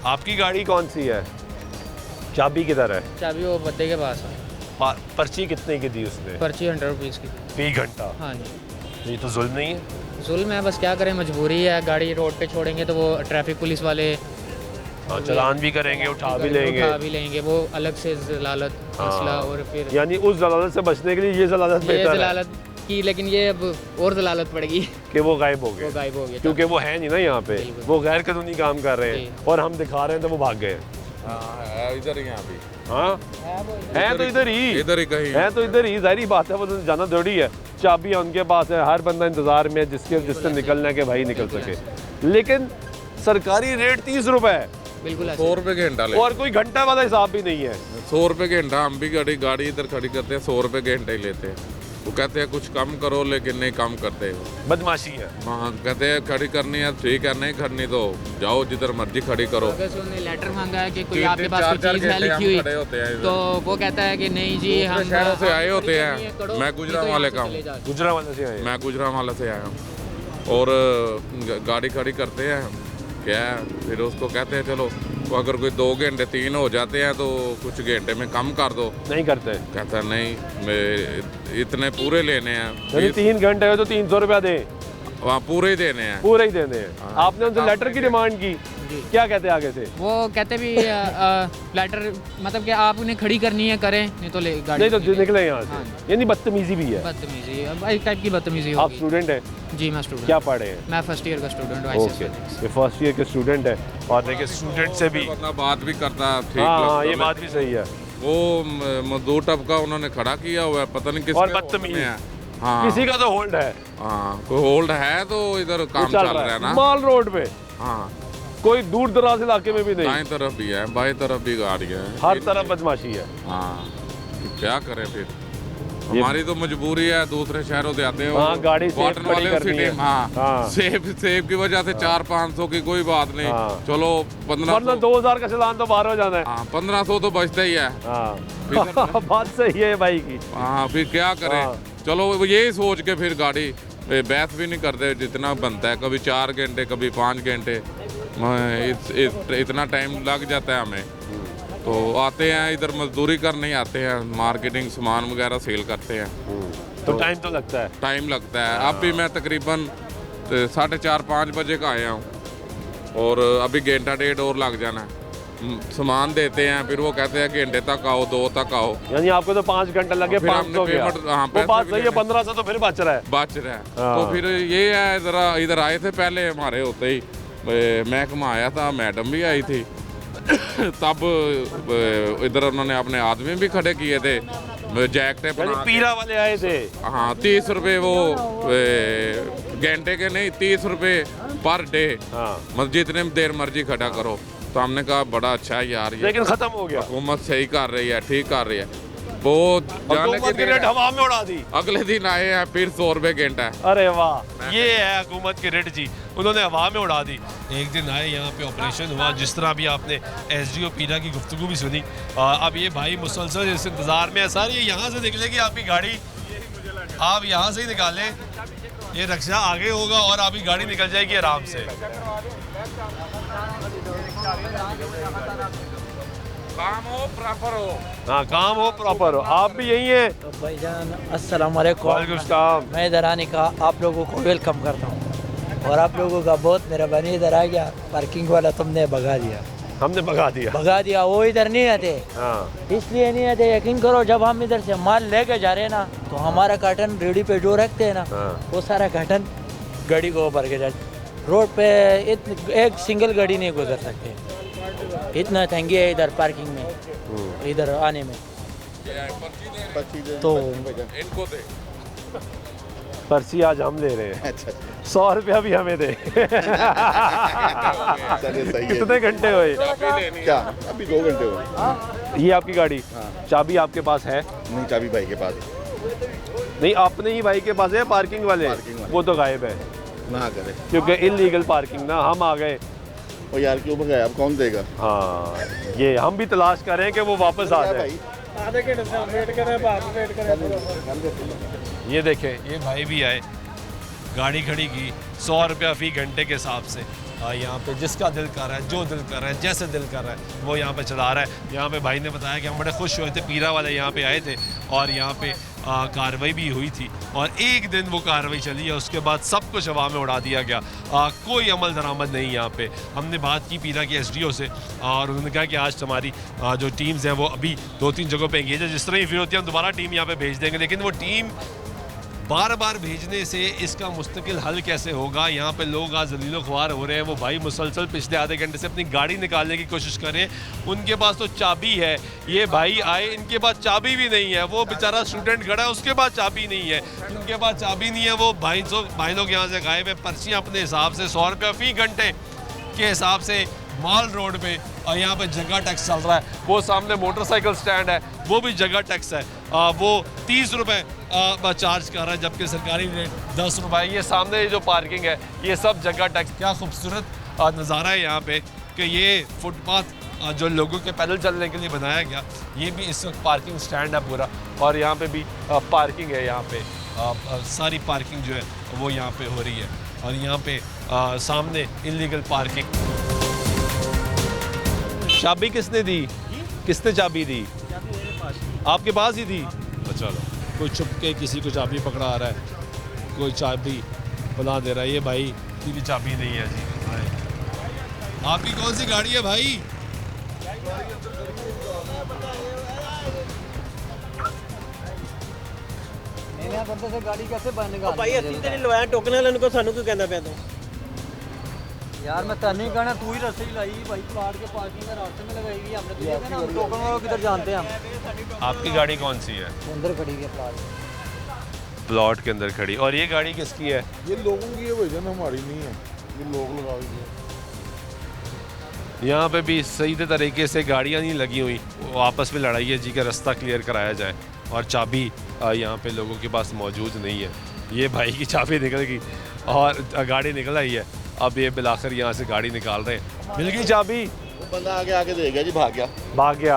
आपकी गाड़ी कौन सी है? चाबी किधर है? चाबी वो बद्दे के पास है। पर्ची कितने की दी उसने? पर्ची 100 रुपीज़ की फी घंटा। हाँ जी। ये तो जुल्म नहीं है? जुल्म है, बस क्या करें, मजबूरी है। गाड़ी रोड पे छोड़ेंगे तो वो ट्रैफिक पुलिस वाले चालान भी करेंगे, उठा भी लेंगे, वो अलग से जलालत मसला। और फिर यानी उस जलालत से बचने के लिए ये जलालत बेहतर है की, लेकिन ये अब और जलालत पड़ेगी कि वो गायब हो गए, क्योंकि वो है नहीं ना यहाँ पे, वो गैर कानूनी काम कर रहे हैं और हम दिखा रहे हैं तो वो भाग गए। इधर ही यहाँ भी हाँ है तो इधर ही कहीं है, तो इधर ही जाहिर बात है, वो तो जाना थोड़ी है। चाबी उनके पास है, हर बंदा इंतजार में जिससे निकलना है कि भाई निकल सके। लेकिन सरकारी रेट 30 रुपए है, बिल्कुल 100 रुपए घंटा और कोई घंटा वाला हिसाब भी नहीं है। 100 रुपए घंटा, हम भी गाड़ी इधर खड़ी करते हैं, 100 रुपए घंटे ही लेते हैं। वो कहते हैं कुछ कम करो, लेकिन नहीं कम करते। बदमाशी है। हाँ, कहते हैं खड़ी करनी है ठीक है, नहीं करनी तो जाओ जिधर मर्जी खड़ी करो। अगर उन्होंने लेटर मांगा है कि कोई आपके पास कोई चीज़ है लिखी हुई, तो वो कहता है कि नहीं जी हम शहरों से आए होते हैं। मैं गुजरांवाले का हूँ, गुजरांवाले से आया, मैं गुजरांवाले से आया हूँ। और गाड़ी खड़ी करते हैं, क्या है, फिर उसको कहते हैं चलो अगर कोई 2 घंटे 3 हो जाते हैं तो कुछ घंटे में कम कर दो। नहीं करते, कहता है नहीं मैं इतने पूरे लेने हैं। 3 घंटे हो तो 300 रुपया दें, वहाँ पूरे ही देने हैं, पूरे ही देने हैं। आपने उनसे लेटर की डिमांड की, क्या कहते हैं आगे से? वो कहते भी लेटर मतलब कि आप उन्हें खड़ी करनी है करें, नहीं तो ले गाड़ी नहीं तो निकले यहाँ से। यानी बदतमीजी भी है, बदतमीजी एक टाइप की बदतमीजी। आप स्टूडेंट हैं? जी मैं स्टूडेंट। क्या पढ़े हैं? मैं फर्स्ट ईयर का स्टूडेंट हूँ। ओके, ये फर्स्ट ईयर के स्टूडेंट है। और देखिए स्टूडेंट से भी बात भी करता है, ठीक। हाँ ये बात भी सही है। वो मजदूर टबका उन्होंने खड़ा किया हुआ है, पता नहीं किसके बदतमीज है। हाँ किसी का तो होल्ड है। हाँ कोई होल्ड है तो इधर काम चल रहा है ना, माल रोड पे। हाँ कोई दूर दराज इलाके में भी नहीं, दाएं तरफ भी है, बाएं तरफ भी गाड़ी है, हर तरफ बदमाशी है। हाँ क्या करें फिर, हमारी तो मजबूरी है। दूसरे शहरों से आते हैं, हाँ, गाड़ी कॉटन वाले उसी टाइम। हाँ सेब की वजह से 400-500 की कोई बात नहीं। हाँ। चलो 1500 2000 का चलान तो बाहर हो जाना है। हाँ 1500 तो बचता ही है। बात सही है भाई की। हाँ फिर क्या करें, चलो यही सोच के फिर गाड़ी बहस भी नहीं करते, जितना बनता है। कभी 4 घंटे कभी 5 घंटे, इतना टाइम लग जाता है हमें। तो आते हैं इधर मजदूरी करने आते हैं, मार्केटिंग सामान वगैरह सेल करते हैं, तो टाइम तो लगता है, टाइम लगता है। अब भी मैं तकरीबन 4:30-5 बजे का आया हूँ और अभी घंटा 1.5 और लग जाना है। सामान देते हैं, फिर वो कहते हैं घंटे तक आओ, 2 तक आओ। यानी आपको तो 5 घंटे लगे, 500 गया। हाँ वो बात सही है, 1500 तो फिर बच रहा है। तो फिर ये है, इधर आए थे पहले हमारे होते ही महकमा आया था, मैडम भी आई थी तब इधर उन्होंने अपने आदमी भी खड़े किए थे, जैकेटें बना, पीरा वाले आए थे। हाँ 30 रुपए वो घंटे के नहीं, 30 रुपए पर डे। मतलब जितने देर मर्जी खड़ा करो। तो हमने कहा बड़ा अच्छा है यार, ये लेकिन खत्म हो गया। हुकूमत सही कर रही है, ठीक कर रही है। वो जाने के रेट हवा में उड़ा दी। अगले दिन आए हैं फिर 100 रुपए घंटा। अरे वाह, ये है हुकूमत की रेट जी, उन्होंने हवा में उड़ा दी। एक दिन आए यहाँ पे ऑपरेशन हुआ, जिस तरह अभी आपने SDO पीरा की गुफ्तगू भी सुनी। अब ये भाई मुसलसल इस इंतज़ार में है सर, ये यहाँ से निकलेगी आपकी गाड़ी, आप यहाँ से ही निकालें, ये रक्षा आगे होगा और आपकी गाड़ी निकल जाएगी आराम से। काम हो प्रॉपर हो। हाँ काम हो प्रॉपर हो। आप भी यही हैं? तो भाईजान अस्सलाम वालेकुम। वालेकुम सलाम। मैं इधर आने का आप लोगों को वेलकम करता हूँ और आप लोगों का बहुत मेहरबानी। इधर आ गया, पार्किंग वाला तुमने भगा दिया। हमने भगा दिया वो इधर नहीं आते। इसलिए नहीं आते, यकीन करो जब हम इधर से माल लेके जा रहे हैं ना, तो हमारा कार्टन रेडी पे जो रखते हैं ना, वो सारा कार्टन गाड़ी को भर के जाते। रोड पे एक सिंगल गाड़ी नहीं गुजर सकते, इतना तंगी है इधर पार्किंग में, इधर आने में। तो इनको दे पर्ची आज हम ले रहे हैं। 100 रुपया भी हमें दे। कितने घंटे हुए? क्या अभी 2 घंटे हुए। ये आपकी गाड़ी? चाबी आपके पास है? नहीं, चाबी भाई के पास। नहीं अपने ही भाई के पास है, पार्किंग वाले? वो तो गायब है ना करे, क्योंकि इलीगल पार्किंग ना, हम आ गए। और यार क्यों भगाया, अब कौन देगा? हाँ, ये हम भी तलाश कर रहे हैं कि वो वापस आ जाए। आधे घंटे से वेट कर रहे हैं, बाहर वेट कर रहे हैं। ये देखें, ये भाई भी आए, गाड़ी खड़ी की 100 रुपया फ़ी घंटे के हिसाब से। यहाँ पे जिसका दिल कर रहा है, जो दिल कर रहा है, जैसे दिल कर रहा है वो यहाँ पे चला रहा है। यहाँ पे भाई ने बताया कि हम बड़े खुश हुए थे, पीरा वाले यहाँ पे आए थे और यहाँ पे कार्रवाई भी हुई थी और एक दिन वो कार्रवाई चली है, उसके बाद सब कुछ हवा में उड़ा दिया गया। कोई अमल दरामद नहीं यहाँ पे। हमने बात की पीरा के SDO से और उन्होंने कहा कि आज हमारी जो टीम्स हैं वो अभी 2-3 जगहों पे एंगेज है, जिस तरह ही फिर होती है हम दोबारा टीम यहाँ पे भेज देंगे, लेकिन वो टीम बार बार भेजने से इसका मुस्तकिल हल कैसे होगा? यहाँ पे लोग आज जलीलो ख्वार हो रहे हैं। वो भाई मुसलसल पिछले आधे घंटे से अपनी गाड़ी निकालने की कोशिश करें, उनके पास तो चाबी है। ये भाई आए, इनके पास चाबी भी नहीं है। वो बेचारा स्टूडेंट खड़ा है, उसके पास चाबी नहीं है, उनके पास चाबी नहीं है। वो भाई लोग यहाँ से गायब है। पर्चियाँ अपने हिसाब से 100 रुपया फ़ी घंटे के हिसाब से मॉल रोड पे, और यहाँ पे जगह टैक्स चल रहा है। वो सामने मोटरसाइकिल स्टैंड है, वो भी जगह टैक्स है। वो 30 रुपये चार्ज कर रहा है, जबकि सरकारी रेट 10 रुपये। ये सामने जो पार्किंग है ये सब जगह टैक्स। क्या खूबसूरत नज़ारा है यहाँ पे कि ये फुटपाथ जो लोगों के पैदल चलने के लिए बनाया गया, ये भी इस वक्त पार्किंग स्टैंड है पूरा, और यहाँ पे भी पार्किंग है। यहाँ पे सारी पार्किंग जो है वो यहाँ पे हो रही है, और यहाँ पे सामने इलीगल पार्किंग। चाबी किसने दी? किसने चाबी दी? आपके पास ही थी? चलो, कोई छुप के किसी को चाबी पकड़ा आ रहा है, कोई चाबी बुला दे रहा है। ये भाई की भी चाबी नहीं है जी। आपकी कौन सी गाड़ी है भाई? गाड़ी कैसे बनेगा भाई? ਅਸੀਂ ਤੇ ਨਹੀਂ ਲਵਾਇਆ, ਟੋਕਨ ਵਾਲਿਆਂ ਨੂੰ ਸਾਨੂੰ ਕਿਉਂ ਕਹਿੰਦਾ ਪਿਆ ਤੂੰ? यार मैं तन्नी कहना, तू ही रस्ते ही लाई भाई, प्लाट के पार्किंग का रास्ते में लगाई हमने तो देखा ना, हम टोकन वालों किधर जानते हैं हम। आपकी गाड़ी कौन सी है? अंदर खड़ी है प्लॉट के अंदर खड़ी। और ये गाड़ी किसकी है? ये लोगों की है भाईजान, हमारी नहीं है, ये लोग लगाए। यहाँ पे भी सही तरीके से गाड़ियाँ नहीं लगी हुई, आपस में लड़ाई है जी का रास्ता क्लियर कराया जाए, और चाबी यहाँ पे लोगों के पास मौजूद नहीं है। ये भाई की चाबी निकल गई और गाड़ी निकल आई है। अब ये बिलाखिर यहाँ से गाड़ी निकाल रहे हैं। मिल गई चाबी? वो बंदा आगे दे गया जी, भाग गया। भाग गया?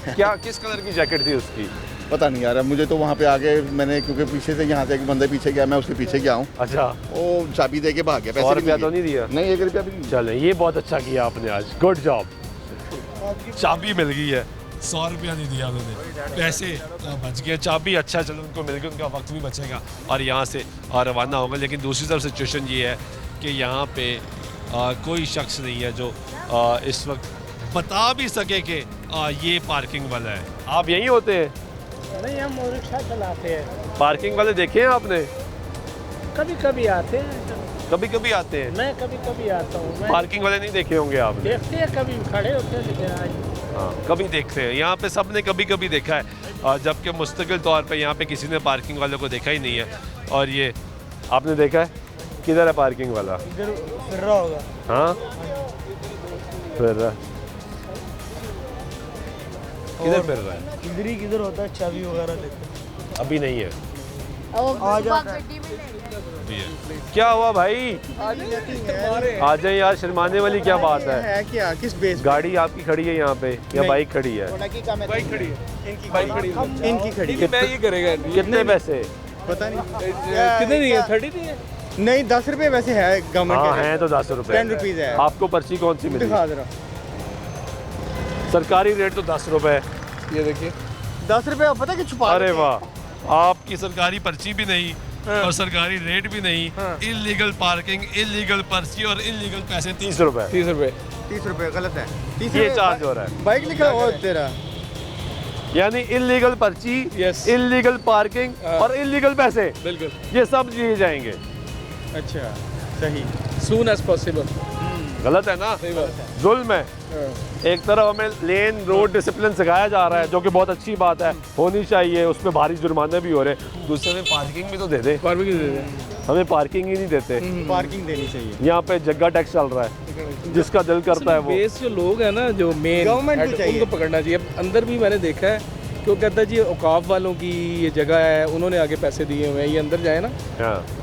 क्या किस कलर की जैकेट थी उसकी? पता नहीं यार, मुझे तो वहाँ पे आगे मैंने, क्योंकि पीछे से यहाँ से एक बंदे पीछे गया, मैं उसके पीछे गया हूँ। अच्छा। वो चाबी दे के भाग गया। 100 रुपया तो नहीं दिया? नहीं, 1 रुपया भी नहीं। चले, ये बहुत अच्छा किया आपने आज, गुड जॉब। चाबी मिल गई है, 100 रुपया नहीं दिया उन्होंने, पैसे बच गए। चाबी अच्छा, चलो उनको मिल गई, उनका वक्त भी बचेगा और यहाँ से रवाना होगा। लेकिन दूसरी तरफ सिचुएशन ये है कि यहाँ पे कोई शख्स नहीं है जो इस वक्त बता भी सके कि ये पार्किंग वाला है। आप यहीं होते हैं? नहीं, हम रिक्शा चलाते हैं। पार्किंग वाले देखे हैं आपने? कभी कभी आते हैं। कभी कभी आते हैं? मैं कभी कभी आता हूँ। पार्किंग वाले नहीं देखे होंगे आपने? देखते हैं, कभी खड़े होते हैं, लेकिन आज हाँ, कभी देखते हैं। यहाँ पे सब ने कभी कभी देखा है, जबकि मुस्तकिल तौर पे यहाँ पे किसी ने पार्किंग वाले को देखा ही नहीं है। और ये आपने देखा है? किधर है पार्किंग वाला? इधर फिर रहा होगा। हाँ, फिर रहा। किधर फिर रहा है? इधर ही किधर होता है, चाबी वगैरह लेते। अभी नहीं है। आ जाता है। अभी है। क्या हुआ भाई? आ जाए यार, शर्माने वाली क्या बात है? क्या, किस बेस? गाड़ी आपकी खड़ी है यहाँ पे या बाइक खड़ी है? बाइक खड़ी है, इनकी खड़ी है। मैं ये करेगा। कितने पैसे? पता नहीं कितने दिए? 30 दिए? नहीं, 10 रुपये वैसे है गवर्नमेंट। हाँ, है तो 10 रुपये। 10 रुपीज़ है। आपको पर्ची कौन सी मिली? दिखा दे रहा। सरकारी रेट तो 10 रुपये। ये देखिए 10 रुपये, पता कि छुपा। अरे वाह, आपकी सरकारी पर्ची भी नहीं और सरकारी रेट भी नहीं। इलीगल पार्किंग, इलीगल पर्ची और इलीगल पैसे 30 रुपये। 30 रुपये। 30 रुपये गलत है। 30 ये चार्ज हो रहा है। बाइक लिखा हुआ तेरा, यानी इलीगल पर्ची, इलीगल पार्किंग और इलीगल पैसे। बिल्कुल, ये सब दिए जाएंगे। अच्छा, सही। Soon as possible. गलत है ना? सही बात है, जुल्म है। एक तरफ हमें लेन रोड डिसिप्लिन सिखाया जा रहा है, जो कि बहुत अच्छी बात है, होनी चाहिए, उसमें भारी जुर्माने भी हो रहे हैं। दूसरे में पार्किंग भी तो दे दे। पार्किंग दे दे। हमें पार्किंग ही नहीं देते। पार्किंग देनी चाहिए। यहाँ पे जगह टैक्स चल रहा है, जिसका दिल करता है वो। बेस जो लोग हैं ना, जो मेन गवर्नमेंट को चाहिए, उनको पकड़ना चाहिए। अंदर भी मैंने देखा है क्यों कहता है जी औकाफ वालों की ये जगह है, उन्होंने आगे पैसे दिए हुए हैं, ये अंदर जाए ना।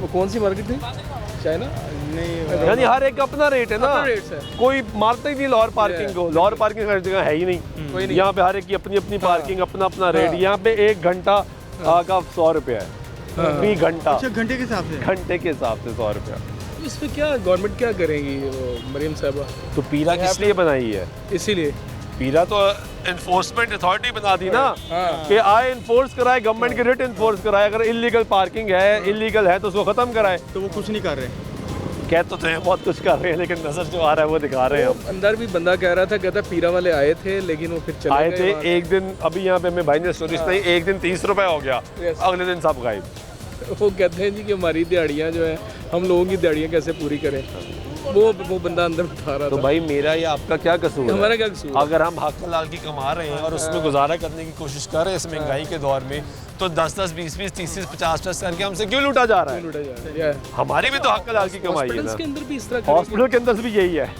वो कौन सी मार्केट थी? चाइना नहीं, यानी हर एक का अपना रेट है ना, रेट है। कोई मारता ही नहीं लाहौर पार्किंग को। लाहौर पार्किंग हर जगह है ही नहीं, यहाँ पे हर एक की अपनी अपनी पार्किंग, अपना अपना रेट। यहाँ पे 1 घंटा का 100 रुपया है, 20 घंटा। अच्छा, घंटे के हिसाब से? घंटे के हिसाब से 100 रुपया। इसमें क्या गवर्नमेंट क्या करेंगी मरीम साहबा? तो पीरा किस लिए बनाई है? इसीलिए पीरा तो इन्फोर्समेंट अथॉरिटी बना दी ना, कि आए इन्फोर्स कराए, गवर्नमेंट के रेट इन्फोर्स कराए। अगर इलीगल पार्किंग है, इलीगल है तो उसको खत्म कराए। तो वो कुछ नहीं कर रहे, कह तो हैं बहुत कुछ कर रहे हैं, लेकिन नजर जो आ रहा है वो दिखा रहे हैं। अंदर भी बंदा कह रहा था, कहता पीरा वाले आए थे लेकिन वो फिर चले आए गए। थे एक दिन, अभी यहाँ पे हमें भाई ने स्टोरी सुनाई, एक दिन 30 रुपए हो गया, अगले दिन सब गायब। वो कहते हैं जी कि हमारी दिहाड़ियाँ जो है, हम लोगों की दिहाड़ियाँ कैसे पूरी करें। वो बंदा अंदर बता रहा था। तो भाई मेरा या आपका क्या कसूर है? हमारा क्या कसूर? अगर हम हक हलाल की कमा रहे हैं और उसमें गुजारा करने की कोशिश कर रहे हैं इस महंगाई के दौर में, तो 10-10, 20-20, 30-30, 50-50 करके हमसे क्यों लूटा जा रहा है? हमारी भी तो हक हलाल की कमाई है ना। हॉस्पिटल के अंदर भी यही है।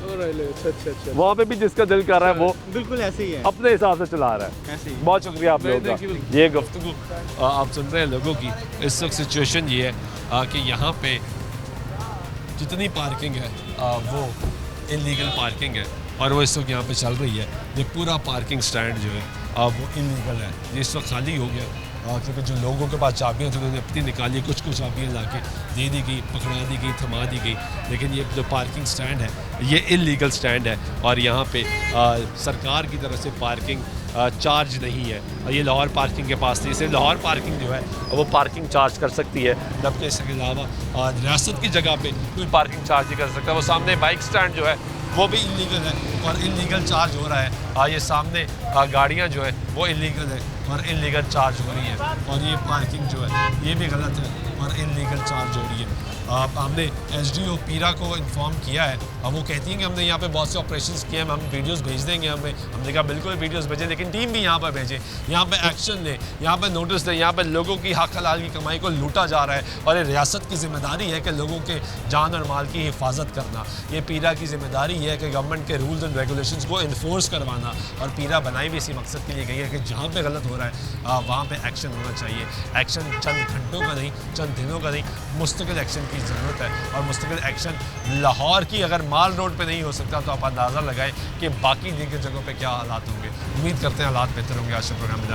अच्छा। वहाँ पे भी जिसका दिल कर रहा है वो बिल्कुल ऐसे ही है, अपने हिसाब से चला रहा है। ऐसे ही। बहुत शुक्रिया आप लोगों का। ये गुफ्तगू आप सुन रहे हैं लोगों की। इस वक्त सिचुएशन ये है कि यहाँ पे जितनी पार्किंग है वो इलीगल पार्किंग है, और वो इस वक्त यहाँ पे चल रही है। ये पूरा पार्किंग स्टैंड जो है वो इलीगल है। ये इस वक्त खाली हो गया, क्योंकि जो लोगों के पास चाबियाँ थी उन्होंने अपनी निकाली, कुछ चाबियाँ ला के दे दी गई, पकड़ा दी गई, थमा दी गई। लेकिन ये जो पार्किंग स्टैंड है ये इलीगल स्टैंड है, और यहाँ पे सरकार की तरफ से पार्किंग चार्ज नहीं है। ये लाहौर पार्किंग के पास नहीं, सिर्फ लाहौर पार्किंग जो है वो पार्किंग चार्ज कर सकती है, जबकि इसके अलावा रियासत की जगह पे कोई पार्किंग चार्ज नहीं कर सकता। वो सामने बाइक स्टैंड जो है वो भी इलीगल है और इलीगल चार्ज हो रहा है। ये सामने गाड़ियाँ जो है वो इलीगल है और इलीगल चार्ज हो रही है, और ये पार्किंग जो है ये भी गलत है और इलीगल चार्ज हो रही है। हमने SDO पीरा को इन्फॉर्म किया है, अब वो कहती हैं कि हमने यहाँ पे बहुत से ऑपरेशंस किए हैं, हम वीडियोस भेज देंगे। हमने कहा बिल्कुल वीडियोस भेजें, लेकिन टीम भी यहाँ पर भेजें, यहाँ पे एक्शन लें, यहाँ पे नोटिस दें। यहाँ पे लोगों की हक हलाल की कमाई को लूटा जा रहा है, और ये रियासत की जिम्मेदारी है कि लोगों के जान और माल की हिफाजत करना। ये पीरा की जिम्मेदारी है कि गवर्नमेंट के रूल्स एंड रेगुलेशंस को इन्फोर्स करवाना, और पीरा बनाई भी इसी मकसद के लिए गई है कि जहाँ पे गलत हो रहा है वहाँ पे एक्शन होना चाहिए। एक्शन चंद घंटों का नहीं, चंद दिनों का नहीं, मुस्तकिल एक्शन की ज़रूरत है। और मुस्तकिल एक्शन लाहौर की अगर माल रोड पे नहीं हो सकता तो आप अंदाज़ा लगाएं कि बाकी दीगर जगहों पे क्या हालात होंगे। उम्मीद करते हैं हालात बेहतर होंगे। आज के प्रोग्राम में